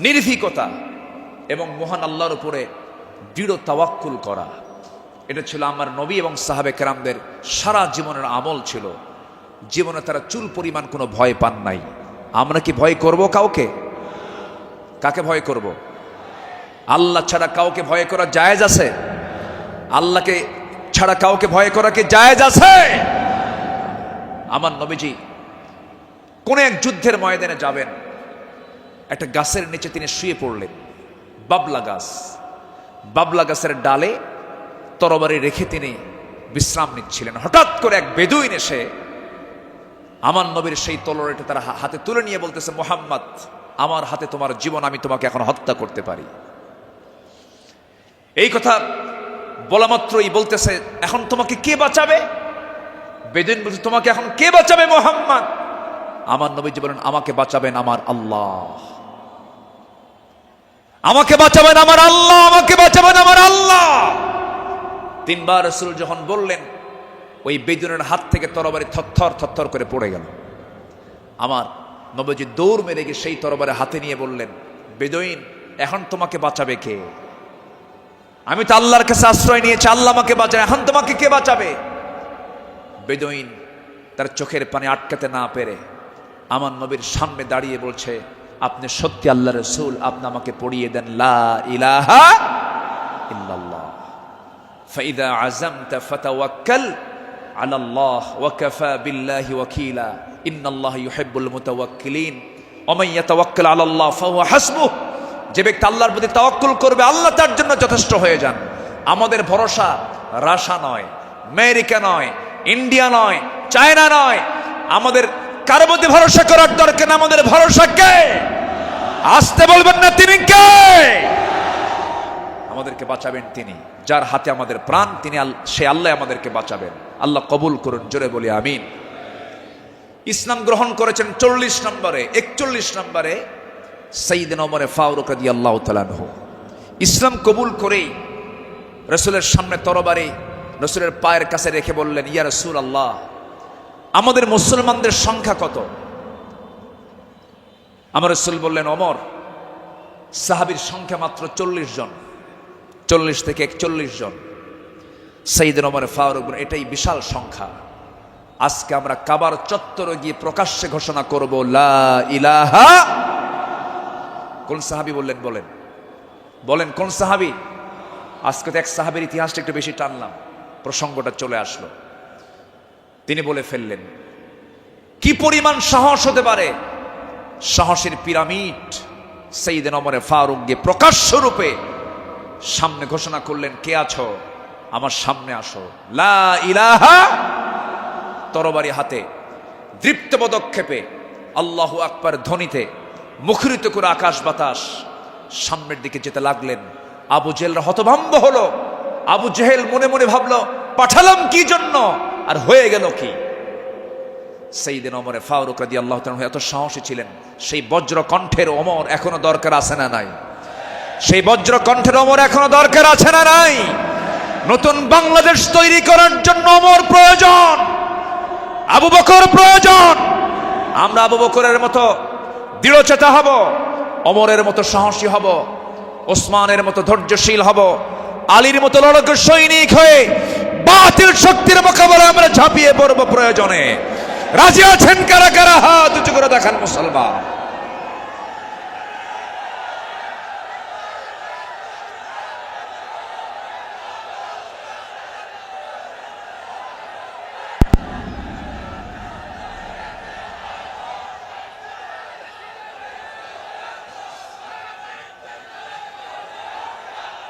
নির্ভীকতা এবং মহান আল্লাহর উপরে দৃঢ় তাওয়াক্কুল করা। এটা ছিল আমার নবী এবং সাহাবে কেরামদের সারা জীবনের আমল ছিল। জীবনে তারা চুল পরিমাণ কোনো ভয় পান নাই। আমরা কি ভয় করব কাউকে? কাকে ভয় করব? আল্লাহ ছাড়া কাউকে ভয় করা জায়েজ আছে? আল্লাহকে ছাড়া কাউকে ভয় করা কি জায়েজ আছে? আমার নবীজি কোন এক যুদ্ধের ময়দানে যাবেন, একটা গাছের নিচে তিনি শুয়ে পড়লেন। বাবলা গাছ, বাবলা গাছের ডালে তরবারি রেখে তিনি বিশ্রাম নিচ্ছিলেন। হঠাৎ করে এক বেদুইন এসে আমার নবীর সেই তলোয়ারটা তার হাতে তুলে নিয়ে বলতেছে, মুহাম্মদ, আমার হাতে তোমার জীবন, আমি তোমাকে এখন হত্যা করতে পারি। এই কথা বলা মাত্রই বলতেছে, এখন তোমাকে কে বাঁচাবে? বেদুইন বলছে, তোমাকে এখন কে বাঁচাবে মুহাম্মদ? আমার নবীজি বলেন, আমাকে বাঁচাবেন আমার আল্লাহ, আমাকে বাঁচাবেন আমার আল্লাহ, আমাকে বাঁচাবেন আমার আল্লাহ। 3 বার রাসূল যখন বললেন, ওই বেদুইনের হাত থেকে তরবারি থরথর থরথর করে পড়ে গেল। আমার নবীজি দৌড় মেরে গিয়ে সেই তরবারি হাতে নিয়ে বললেন, বেদুইন, এখন তোমাকে বাঁচাবে কে? আমি তো আল্লাহর কাছে আশ্রয় নিয়েছি, আল্লাহ আমাকে বাঁচাবে, এখন তোমাকে কে বাঁচাবে? বেদুইন তার চোখের পানি আটকাতে না পেরে আমার নবীর সামনে দাঁড়িয়ে বলছে, আপনি সত্যি আল্লাহর রাসূল, আপনি আমাকে পড়িয়ে দেন লা ইলাহা ইল্লাল্লাহ, ফাইদা আযামতা ফাতাওয়াক্কাল আলাল্লাহ ওয়া কাফা বিল্লাহি ওয়াকিলা, ইন্নাল্লাহা ইউহিব্বুল মুতাওয়াক্কিলিন ওয়া মান ইয়াতাওয়াক্কাল আলাল্লাহ ফাহুয়া হাসবুহ। যে ব্যক্তি আল্লাহর প্রতি তাওয়াক্কুল করবে, আল্লাহ তার জন্য যথেষ্ট হয়ে যান। আমাদের ভরসা রাশিয়া নয়, আমেরিকা নয়, ইন্ডিয়া নয়, চায়না নয়, আমাদের কার মধ্যে ভরসা করার দরকার না, আমাদের ভরসা কে? আসতে বলবেন না, তিনি কে? আমাদেরকে বাঁচাবেন তিনি, যার হাতে আমাদের প্রাণ, তিনি সে আল্লাহ আমাদেরকে বাঁচাবেন। আল্লাহ কবুল করুন, জোরে বলি আমিন। ইসলাম গ্রহণ করেছেন 40 নম্বরে, 41 নম্বরে সাইয়েদনা ওমর ফারুক রাদিয়াল্লাহু তাআলা আনহু ইসলাম কবুল করেই রাসূলের সামনে তরবারি রাসূলের পায়ের কাছে রেখে বললেন, ইয়া রাসূলুল্লাহ, আমাদের মুসলমানদের সংখ্যা কত? আমার রাসূল বললেন, ওমর, সাহাবীর সংখ্যা মাত্র 40 জন, 40 থেকে 41 জন। সাইয়েদনা ওমর ফারুক বলেন, এটাই বিশাল সংখ্যা। আজকে আমরা কাবার চত্বরে গিয়ে প্রকাশ্যে ঘোষণা করব, লা ইলাহা। কোন সাহাবী বললেন? বলেন বলেন, কোন সাহাবী? আজকে তো এক সাহাবীর ইতিহাসটা একটু বেশি টানলাম, প্রসঙ্গটা চলে আসলো। তিনি বলে ফেললেন, কি পরিমাণ সাহস হতে পারে! সাহসের পিরামিড। সাইয়েদনা ওমর ফারুক গিয়ে প্রকাশ্য রূপে সামনে ঘোষণা করলেন, কে আছো? আমার সামনে আসো, লা ইলাহা। তরবারি হাতে দৃপ্ত পদক্ষেপে আল্লাহু আকবার ধ্বনিতে মুখরিত করে আকাশ বাতাস সামনের দিকে যেতে লাগলেন। আবু জেহেলরা হতভম্ব হলো। আবু জেহেল মনে মনে ভাবলো, পাঠালাম কি জন্য, আর হয়ে গেল কি? সাইয়েদনা ওমর ফারুক রাদিয়াল্লাহু তাআলা এত সাহসী ছিলেন, সেই বজ্র কণ্ঠের ওমর এখনো দরকার আছে না নাই? সেই বজ্র কণ্ঠের ওমর এখনো দরকার আছে না নাই? নতুন বাংলাদেশ তৈরি করার জন্য ওমর প্রয়োজন, আবু বকর প্রয়োজন। আমরা আবু বকরের মতো দৃঢ়চেতা হব, ওমরের মতো সাহসী হব, ওসমানের মতো ধৈর্যশীল হব, আলীর মতো লড়াকু সৈনিক হয়ে বাতিল শক্তির মোকাবেলায় আমরা ঝাঁপিয়ে পড়ব প্রয়োজনে। রাজি আছেন কারা কারা? হাত উঁচু করে দেখান মুসলমান।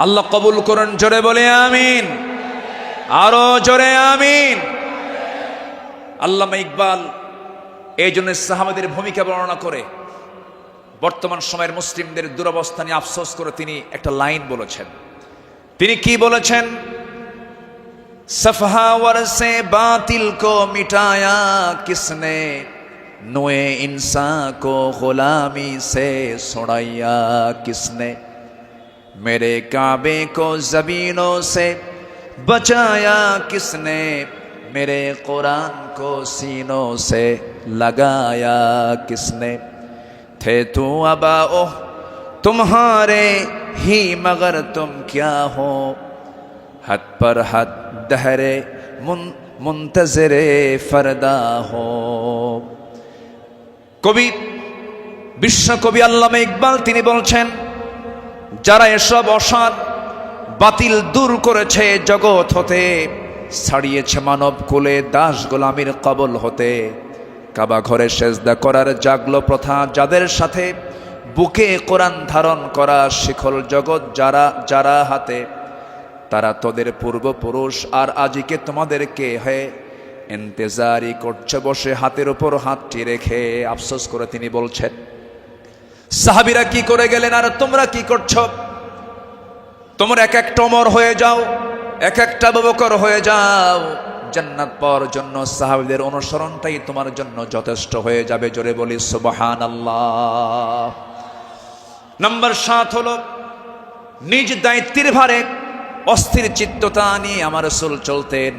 আল্লাহ কবুল করুন, জোরে বলে আমিন, আরো জোরে আমিন। আল্লামা ইকবাল এই জন্য সাহাবাদের ভূমিকা বর্ণনা করে বর্তমান সময়ের মুসলিমদের দুরবস্থা নিয়ে আফসোস করে তিনি একটা লাইন বলেছেন। তিনি কি বলেছেন? সফহাওয়ার সে বাতিল কো মিটায়া কিসনে, নোয়ে ইনসা কো গোলামি সে ছড়াইয়া কিসনে, मेरे काबे को ज़मीनों से बचाया किसने, मेरे कुरान को सीनों से लगाया किसने, थे तू अबाओ तुम्हारे ही मगर तुम क्या हो, हद पर हद दहरे मुंतज़िरे फरदा हो। कवि विश्व कवि আল্লামা ইকবাল তিনি বলছেন, যারা এসব অসার বাতিল দূর করেছে জগৎ হতে, ছাড়িয়েছে মানব কুলে দাস গোলামির কবল হতে, কাবা ঘরে সেজদা করার জাগলো প্রথা যাদের সাথে, বুকে কোরআন ধারণ করা শিখল জগৎ যারা যারা হাতে, তারা তোদের পূর্বপুরুষ আর আজিকে তোমাদেরকে হয়ে ইন্তেজারি করছে বসে হাতের উপর হাতটি রেখে। আফসোস করে তিনি বলছেন, সাহাবীরা কি করে গেলেন আর তোমরা কি করছো? তোমরা এক একটা ওমর হয়ে যাও, এক একটা আবু বকর হয়ে যাও, জান্নাত পাওয়ার জন্য সাহাবীদের অনুসরণটাই তোমার জন্য যথেষ্ট হয়ে যাবে। জোরে বলি সুবহানাল্লাহ। নাম্বার 7 হলো নিজ দায়িত্বের ভারে অস্থির চিত্ততা নিয়ে আমার রাসূল চলতেন,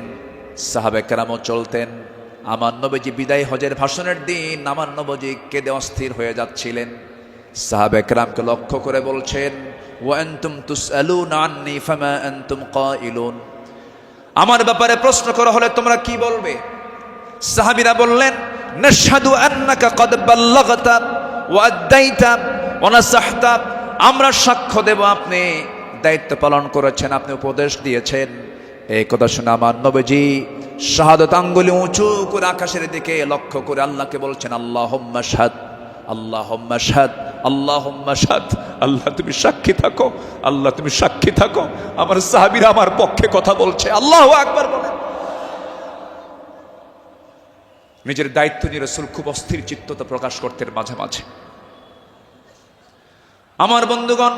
সাহাবে কেরামও চলতেন। আমার নবীজি বিদায় হজের ভাষণের দিন আমার নবীজি কেঁদে অস্থির হয়ে যাচ্ছিলেন। সাহাবে কেরামকে লক্ষ্য করে বলছেন, ওয়া আনতুম তুসআলুনা আন্নী ফামা আনতুম কাইলুন, আমার ব্যাপারে প্রশ্ন করা হলে তোমরা কি বলবে? সাহাবীরা বললেন, নাশহাদু আন্নাকা ক্বাদ বাল্লাগতা ওয়া আদাইতা ওয়া নাসাহতা, আমরা সাক্ষ্য দেব আপনি দায়িত্ব পালন করেছেন, আপনি উপদেশ দিয়েছেন। এই কথা শুনে আমার নবীজি শাহাদাত আঙ্গুলি উঁচু করে আকাশের দিকে লক্ষ্য করে আল্লাহকে বলছেন, আল্লাহুম্মা শাহাদ, আল্লাহুম্মা শাহাদ, আল্লাহুম্মা শাহাদ। আল্লাহ তুমি সাক্ষী থাকো, আল্লাহ তুমি সাক্ষী থাকো, আমার সাহাবীরা আমার পক্ষে কথা বলছে। আল্লাহু আকবার বলেন। নিজের দায়িত্ব নিয়ে রাসূল খুব অস্থির চিত্ততা প্রকাশ করতেন মাঝে মাঝে। আমার বন্ধুগণ,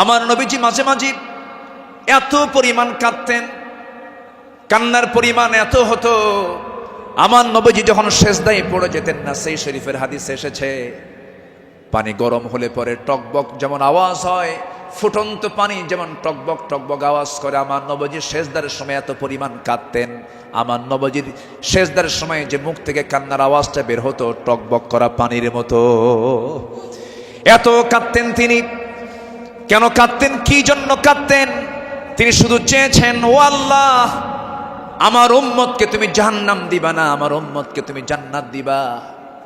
আমার নবীজি মাঝে মাঝে এত পরিমাণ কাঁদতেন, কান্নার পরিমাণ এত হতো, আমার নবীজি যখন সেজদায় পড়ে যেতেন না, সেই শরীফের হাদিসে এসেছে পানি গরম হলে পরে টকবক যেমন আওয়াজ হয়, ফুটন্ত পানি যেমন টকবক টকবক আওয়াজ করে, আমার নবীজি সেজদার সময় এত পরিমাণ কাঁদতেন। আমার নবীজির সেজদার সময় যে মুখ থেকে কান্নার আওয়াজটা বের হতো টকবক করা পানির মতো, এত কাঁদতেন তিনি। কেন কাঁদতেন, কি জন্য কাঁদতেন? তিনি শুধু চেয়েছেন, ও আল্লাহ, আমার উম্মতকে তুমি জাহান্নাম দিবা না, আমার উম্মতকে তুমি জান্নাত দিবা।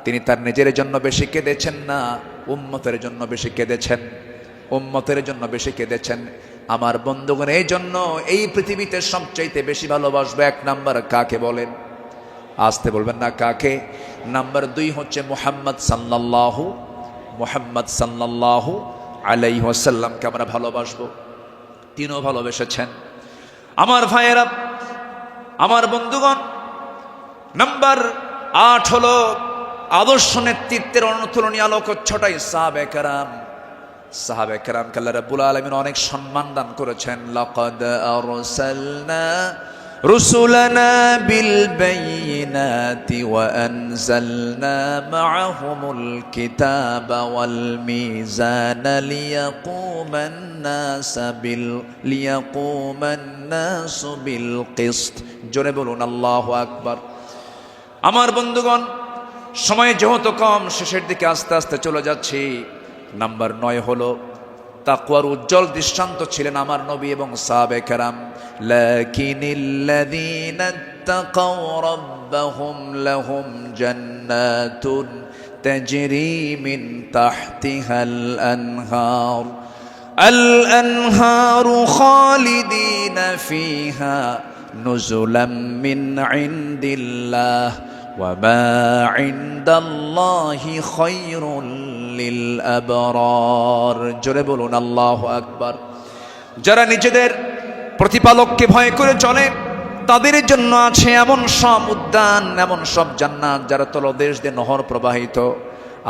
তিনি তার নিজের জন্য বেশি কেঁদেছেন না, উম্মতের জন্য বেশি কেঁদেছেন, উম্মতের জন্য বেশি কেঁদেছেন। আমার বন্ধুগণ, এই জন্য এই পৃথিবীতে সবচাইতে বেশি ভালোবাসবো এক নাম্বার কাকে বলেন? আসতে বলবেন না, কাকে? নাম্বার 2 হচ্ছে মুহাম্মদ সাল্লাল্লাহু আলাইহি ওয়াসাল্লামকে আমরা ভালোবাসবো। তিনিও ভালোবেসেছেন। আমার ভাইয়েরা, আমার বন্ধুগণ, নাম্বার 8 হলো আদর্শ নেতৃত্বের অনুতুলনীয় আলোক ছটাই সাহাবে কেরাম। সাহাবে কেরামকে আল্লাহ রাব্বুল আলামিন অনেক সম্মান দান করেছেন। লাকাদ আরসালনা রুসুলানা বিল বাইয়িনাতি ওয়া আনজালনা মাআহুমুল কিতাবা ওয়াল মিজানা লিয়াকুমান নাসু বিল কিসত। জোরে বলুন আল্লাহু আকবার। আমার বন্ধুগণ, সময় যেহেতু কম, শেষের দিকে আস্তে আস্তে চলে যাচ্ছি। নাম্বার 9 হলো তাকওয়ার উজ্জ্বল দৃষ্টান্ত ছিলেন আমার নবী এবং সাহাবে কেরাম। লাকিনিল্লাযীনা তাকাও রাব্বাহুম লাহুম জান্নাতুন তাজরি মিন তাহতিহাল আনহার আল-আনহারু খালিদিনা ফিহা নুজুলাম মিন ইনদিল্লাহ ওয়া মা ইনদাল্লাহি খায়রুল লিল আবরার। জোরে বলুন আল্লাহু আকবার। যারা নিজেদের প্রতিপালককে ভয় করে চলে, তাদের জন্য আছে এমন সব উদ্যান, এমন সব জান্নাত যারা তলদেশ দিয়ে নহর প্রবাহিত।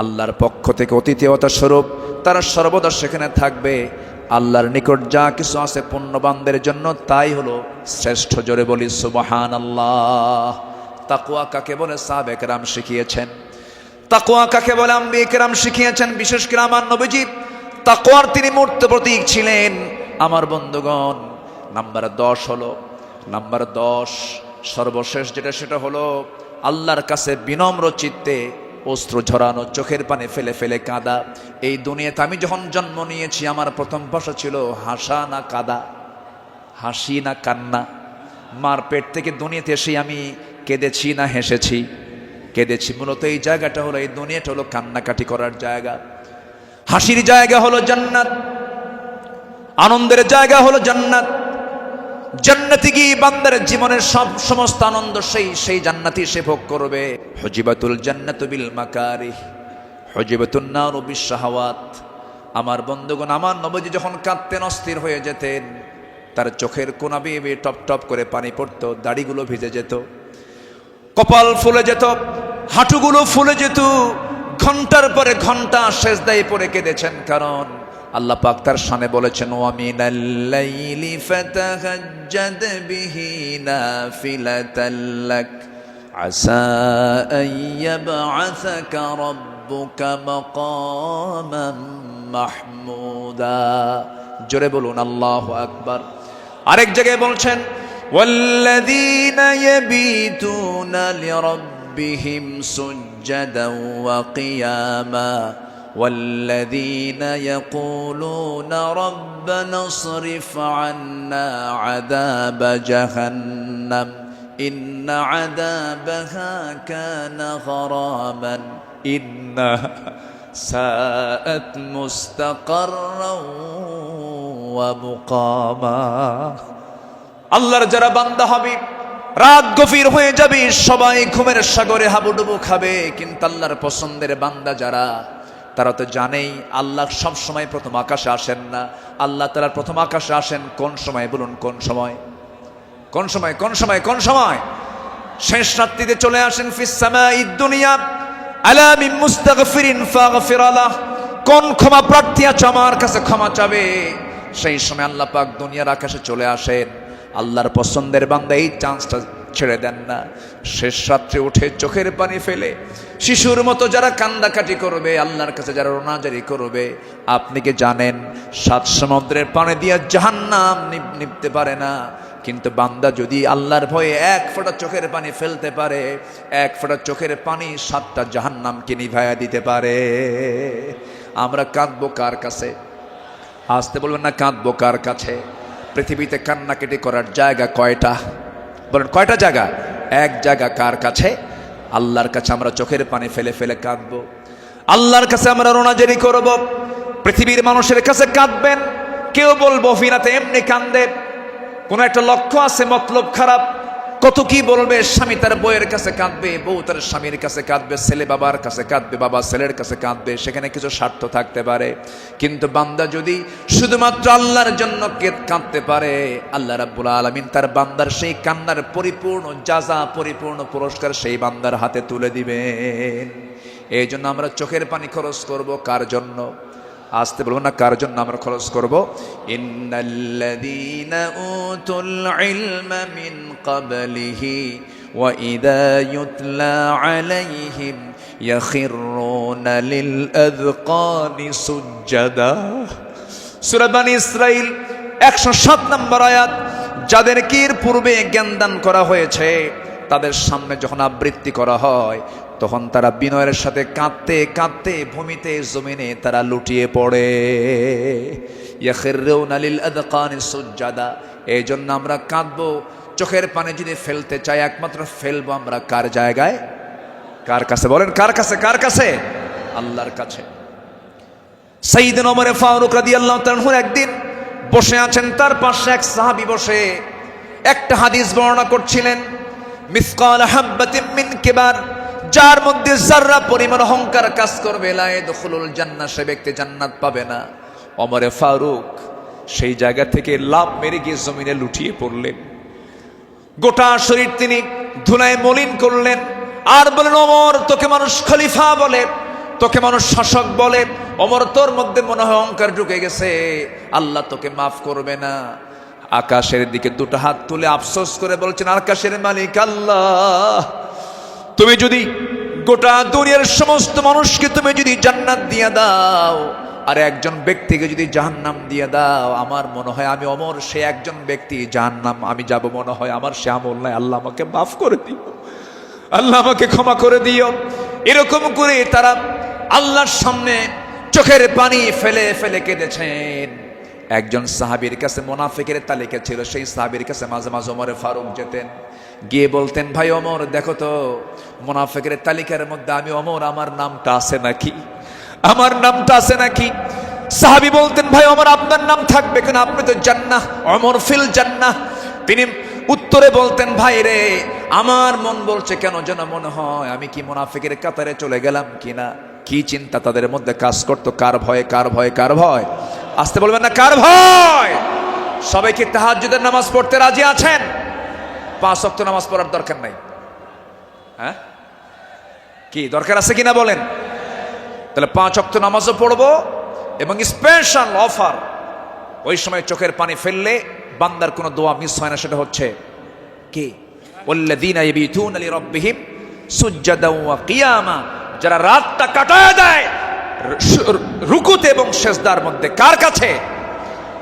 আল্লাহর পক্ষ থেকে অতিথিয়তা স্বরূপ তারা সর্বদা সেখানে থাকবে। আল্লাহর নিকট যা কিছু আছে পুণ্যবানদের জন্য তাই হলো শ্রেষ্ঠ। জোরে বলি সুবহানাল্লাহ। তাকওয়া কাকে বলে সাহাবে কেরাম শিখিয়েছেন, তাকওয়া কাকে বলে আম্বিয়া কেরাম শিখিয়েছেন। বিশেষ করে আমার নবীজি তাকওয়ার তিনি মূর্ত প্রতীক ছিলেন। আমার বন্ধুগণ, নাম্বার 10 হলো, নাম্বার 10 সর্বশেষ যেটা, সেটা হলো আল্লাহর কাছে বিনম্র চিত্তে অশ্রু ঝরানো, চোখের পানি ফেলে ফেলে কাঁদা। এই দুনিয়াতে আমি যখন জন্ম নিয়েছি, আমার প্রথম ভাষা ছিল হাসা না কাঁদা, হাসি না কান্না। মার পেট থেকে দুনিয়াতে এসে আমি কেঁদেছি না হেসেছি? কেঁদেছি। মূলত এই জায়গাটা হলো, এই দুনিয়াটা হলো কান্নাকাটি করার জায়গা। হাসির জায়গা হলো জান্নাত, আনন্দের জায়গা হলো জান্নাত। জান্নাতে গিয়ে বান্দার জীবনের সমস্ত আনন্দ সেই জান্নাতই সে ভোগ করবে। হুজিবাতুল জান্নাতু বিল মাকারিহ হুজিবাতুন নারু বিশ শাহাওয়াত। আমার বন্ধুগণ, আমার নবীজি যখন কাঁদতেন, অস্থির হয়ে যেতেন, তার চোখের কোনা বেয়ে টপ টপ করে পানি পড়তো, দাড়িগুলো ভিজে যেত, কপাল ফুলে যেত, হাঁটুগুলো ফুলে যেত। ঘন্টার পরে ঘন্টা সেজদায় পড়ে কেঁদেছেন, কারণ আল্লাহ পাক তার শানে বলেছেন, ওয়া মিনাল লাইলি ফাতাহাজ্জাদ বিহি নাফিলাতাল লাক আসা আন ইয়াবআসাকা রাব্বুকা মাকামান মাহমুদা। জোরে বলুন আল্লাহু আকবার। আরেক জায়গায় বলছেন, ওয়াল্লাযীনা ইয়াবিতুনা লিরাব্বিহিম সুজ্জাদান ওয়া কিয়ামা والذين يقولون ربنا اصرف عنا عذاب جهنم إن عذابها كان غراما إنها ساءت مستقرا ومقاما। আল্লাহর যারা বান্দা হবে, রাত গভীর হয়ে যাবে, সবাই ঘুমের সাগরে হাবুডুবু খাবে, কিন্তু আল্লাহর পছন্দের বান্দা যারা, তারা তো জানেই আল্লাহ সব সময় প্রথম আকাশে আসেন না। আল্লাহ তাআলা প্রথম আকাশে আসেন কোন সময়? বলুন কোন সময়? কোন সময়? কোন সময়? কোন সময়? শেষ রাত্রিতে চলে আসেন ফিস সামাঈদ দুনিয়া আলা মিন মুস্তাগফিরিন ফাগফির লাহ, কোন ক্ষমা প্রার্থী আছে আমার কাছে ক্ষমা চাবে। সেই সময় আল্লাহ পাক দুনিয়ার আকাশে চলে আসেন, আল্লাহর পছন্দের বান্দা এই চান্সটা ছেড়ে দেন না। শেষ রাত্রে উঠে চোখের পানি ফেলে শিশুর মতো যারা কান্দাকাটি করবে, আল্লাহর কাছে যারা রোনাজারি করবে, আপনি কি জানেন 7 সমুদ্রের পানি দিয়ে জাহান্নাম নিভতে পারে না, কিন্তু বান্দা যদি আল্লাহর ভয়ে 1 ফোঁটা চোখের পানি ফেলতে পারে, 1 ফোঁটা চোখের পানি 7টা জাহান্নামকে নিভাইয়া দিতে পারে। আমরা কাঁদবো কার কাছে? আসতে বলবেন না, কাঁদবো কার কাছে? পৃথিবীতে কান্নাকাটি করার জায়গা কয়টা? বলেন কয়টা জায়গা? এক জায়গা। কার কাছে? আল্লাহর কাছে আমরা চোখের পানি ফেলে ফেলে কাঁদবো, আল্লাহর কাছে আমরা রোনাজারি করব। পৃথিবীর মানুষের কাছে কাঁদবেন, কেউ বলবো ফিরাতে এমনি কান্দে, কোন একটা লক্ষ্য আছে, মতলব খারাপ। কত কি বলবে, স্বামী তার বউয়ের কাছে কাঁদবে, বউ তার স্বামীর কাছে কাঁদবে, ছেলে বাবার কাছে কাঁদবে, বাবা ছেলের কাছে কাঁদবে, সেখানে কিছু স্বার্থ থাকতে পারে। কিন্তু বান্দা যদি শুধুমাত্র আল্লাহর জন্য কাঁদতে পারে, আল্লাহ রাব্বুল আলামিন তার বান্দার সেই কান্নার পরিপূর্ণ জাযা, পরিপূর্ণ পুরস্কার সেই বান্দার হাতে তুলে দিবেন। এই জন্য আমরা চোখের পানি খরচ করব কার জন্য? আসতে বলবো না, কার জন্য আমরা খরচ করব? ইন্নাল্লাযীনা উতুল ইলমা মিন ক্বাবলিহি ওয়া ইযা ইউতলা আলাইহিম ইয়াখিরুনা লিল আযকানি সুজদা। সূরা বনী ইসরাঈল 107 নম্বর আয়াত। যাদেরকে এর পূর্বে জ্ঞান দান করা হয়েছে, তাদের সামনে যখন আবৃত্তি করা হয়, তখন তারা বিনয়ের সাথে কাঁদতে কাঁদতে ভূমিতে জমিনে তারা লুটিয়ে পড়ে। ইয়াখিরুনা লিল আযকানি সুজদা। এই জন্য আমরা কাঁদবো। চোখের পানি যদি ফেলতে চাই, একমাত্র ফেলবো আমরা কার জায়গায়? কার কাছে? বলেন কার কাছে? কার কাছে? আল্লাহর কাছে। সাইয়েদনা ওমর ফারুক রাদিয়াল্লাহু তাআলা একদিন বসে আছেন, তার পাশে এক সাহাবী বসে একটা হাদিস বর্ণনা করছিলেন। মিসকাল হাববাতিন মিন কিবার, যার মধ্যে যাররা পরিমাণ অহংকার কাজ করবে, লা ইয়াদখুলুল জান্নাহ, সে ব্যক্তি জান্নাত পাবে না। ওমর ফারুক সেই জায়গা থেকে লাফ মেরে গিয়ে জমিনে লুটিয়ে পড়লেন। গোটা শরীর তিনি ধুলায় মলিন করলেন, আর বলেন, ওমর, তোকে মানুষ খলিফা বলে, তোকে মানুষ শাসক বলে, ওমর তোর মধ্যে মনে হয় অহংকার ঢুকে গেছে, আল্লাহ তোকে মাফ করবে না। আকাশের দিকে দুটো হাত তুলে আফসোস করে বলছেন, আকাশের মালিক আল্লাহ, তুমি যদি গোটা দুনিয়ার সমস্ত মানুষকে তুমি যদি জান্নাত দিয়ে দাও, আর একজন ব্যক্তিকে যদি জাহান্নাম দিয়ে দাও, আমার মনে হয় আমি ওমর সে একজন ব্যক্তি, জাহান্নাম আমি যাব মনে হয় আমার সে আমল নাই, আল্লাহ আমাকে মাফ করে দিও, আল্লাহ আমাকে ক্ষমা করে দিও। এরকম করে তারা আল্লাহর সামনে চোখের পানি ফেলে ফেলে কেঁদেছেন। একজন সাহাবীর কাছে মুনাফিকের তালিকা ছিল, সেই সাহাবীর কাছে মাঝে মাঝে ওমর ফারুক যেতেন, গিয়ে বলতেন, ভাই ওমর, দেখো তো মুনাফিকের তালিকার মধ্যে আমি ওমর, আমার নামটা আছে নাকি? আমার নামটা আছে নাকি? সাহাবী বলতেন, ভাই ওমর, আপনার নাম থাকবে কেন? আপনি তো জান্নাহ, ওমর ফিল জান্নাহ। তিনি উত্তরে বলতেন, ভাই রে, আমার মন বলছে কেন যেন মনে হয় আমি কি মুনাফিকের কাতারে চলে গেলাম কিনা। কি চিন্তা তাদের মধ্যে কাজ করতো, কার ভয়, কার ভয়, কার ভয়? আসতে বলবেন না, কার ভয়? সবাই কি তাহাজ্জুদের নামাজ পড়তে রাজি আছেন? 5 ওয়াক্ত নামাজ পড়ার দরকার নাই? হ্যাঁ, কি দরকার আছে কিনা বলেন? তাহলে 5 ওয়াক্ত নামাজও পড়বো, এবং স্পেশাল অফার, ওই সময় চোখের পানি ফেললে বান্দার কোনো দোয়া মিস হয় না। সেটা হচ্ছে কি? ওয়াল্লাযীনা ইয়াবিতুনা লিরাব্বিহিম সুজদান ওয়া কিয়ামা, যারা রাতটা কাটায় দেয় রুকুতে এবং সিজদার মধ্যে। কার কাছে?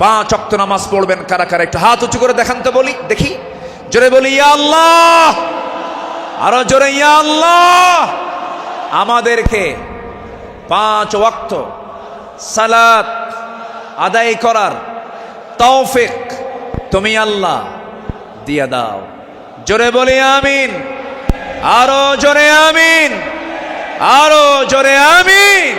5 ওয়াক্ত নামাজ পড়বেন কারা কারা? একটু হাত উঁচু করে দেখান তো, বলি দেখি, জোরে বলি ইয়া আল্লাহ, আরো জোরে ইয়া আল্লাহ। আমাদেরকে 5 ওয়াক্ত সালাত আদায় করার তৌফিক তুমি আল্লাহ দিয়া দাও। জোরে বলি আমিন, আরো জোরে আমিন, আরো জোরে আমিন।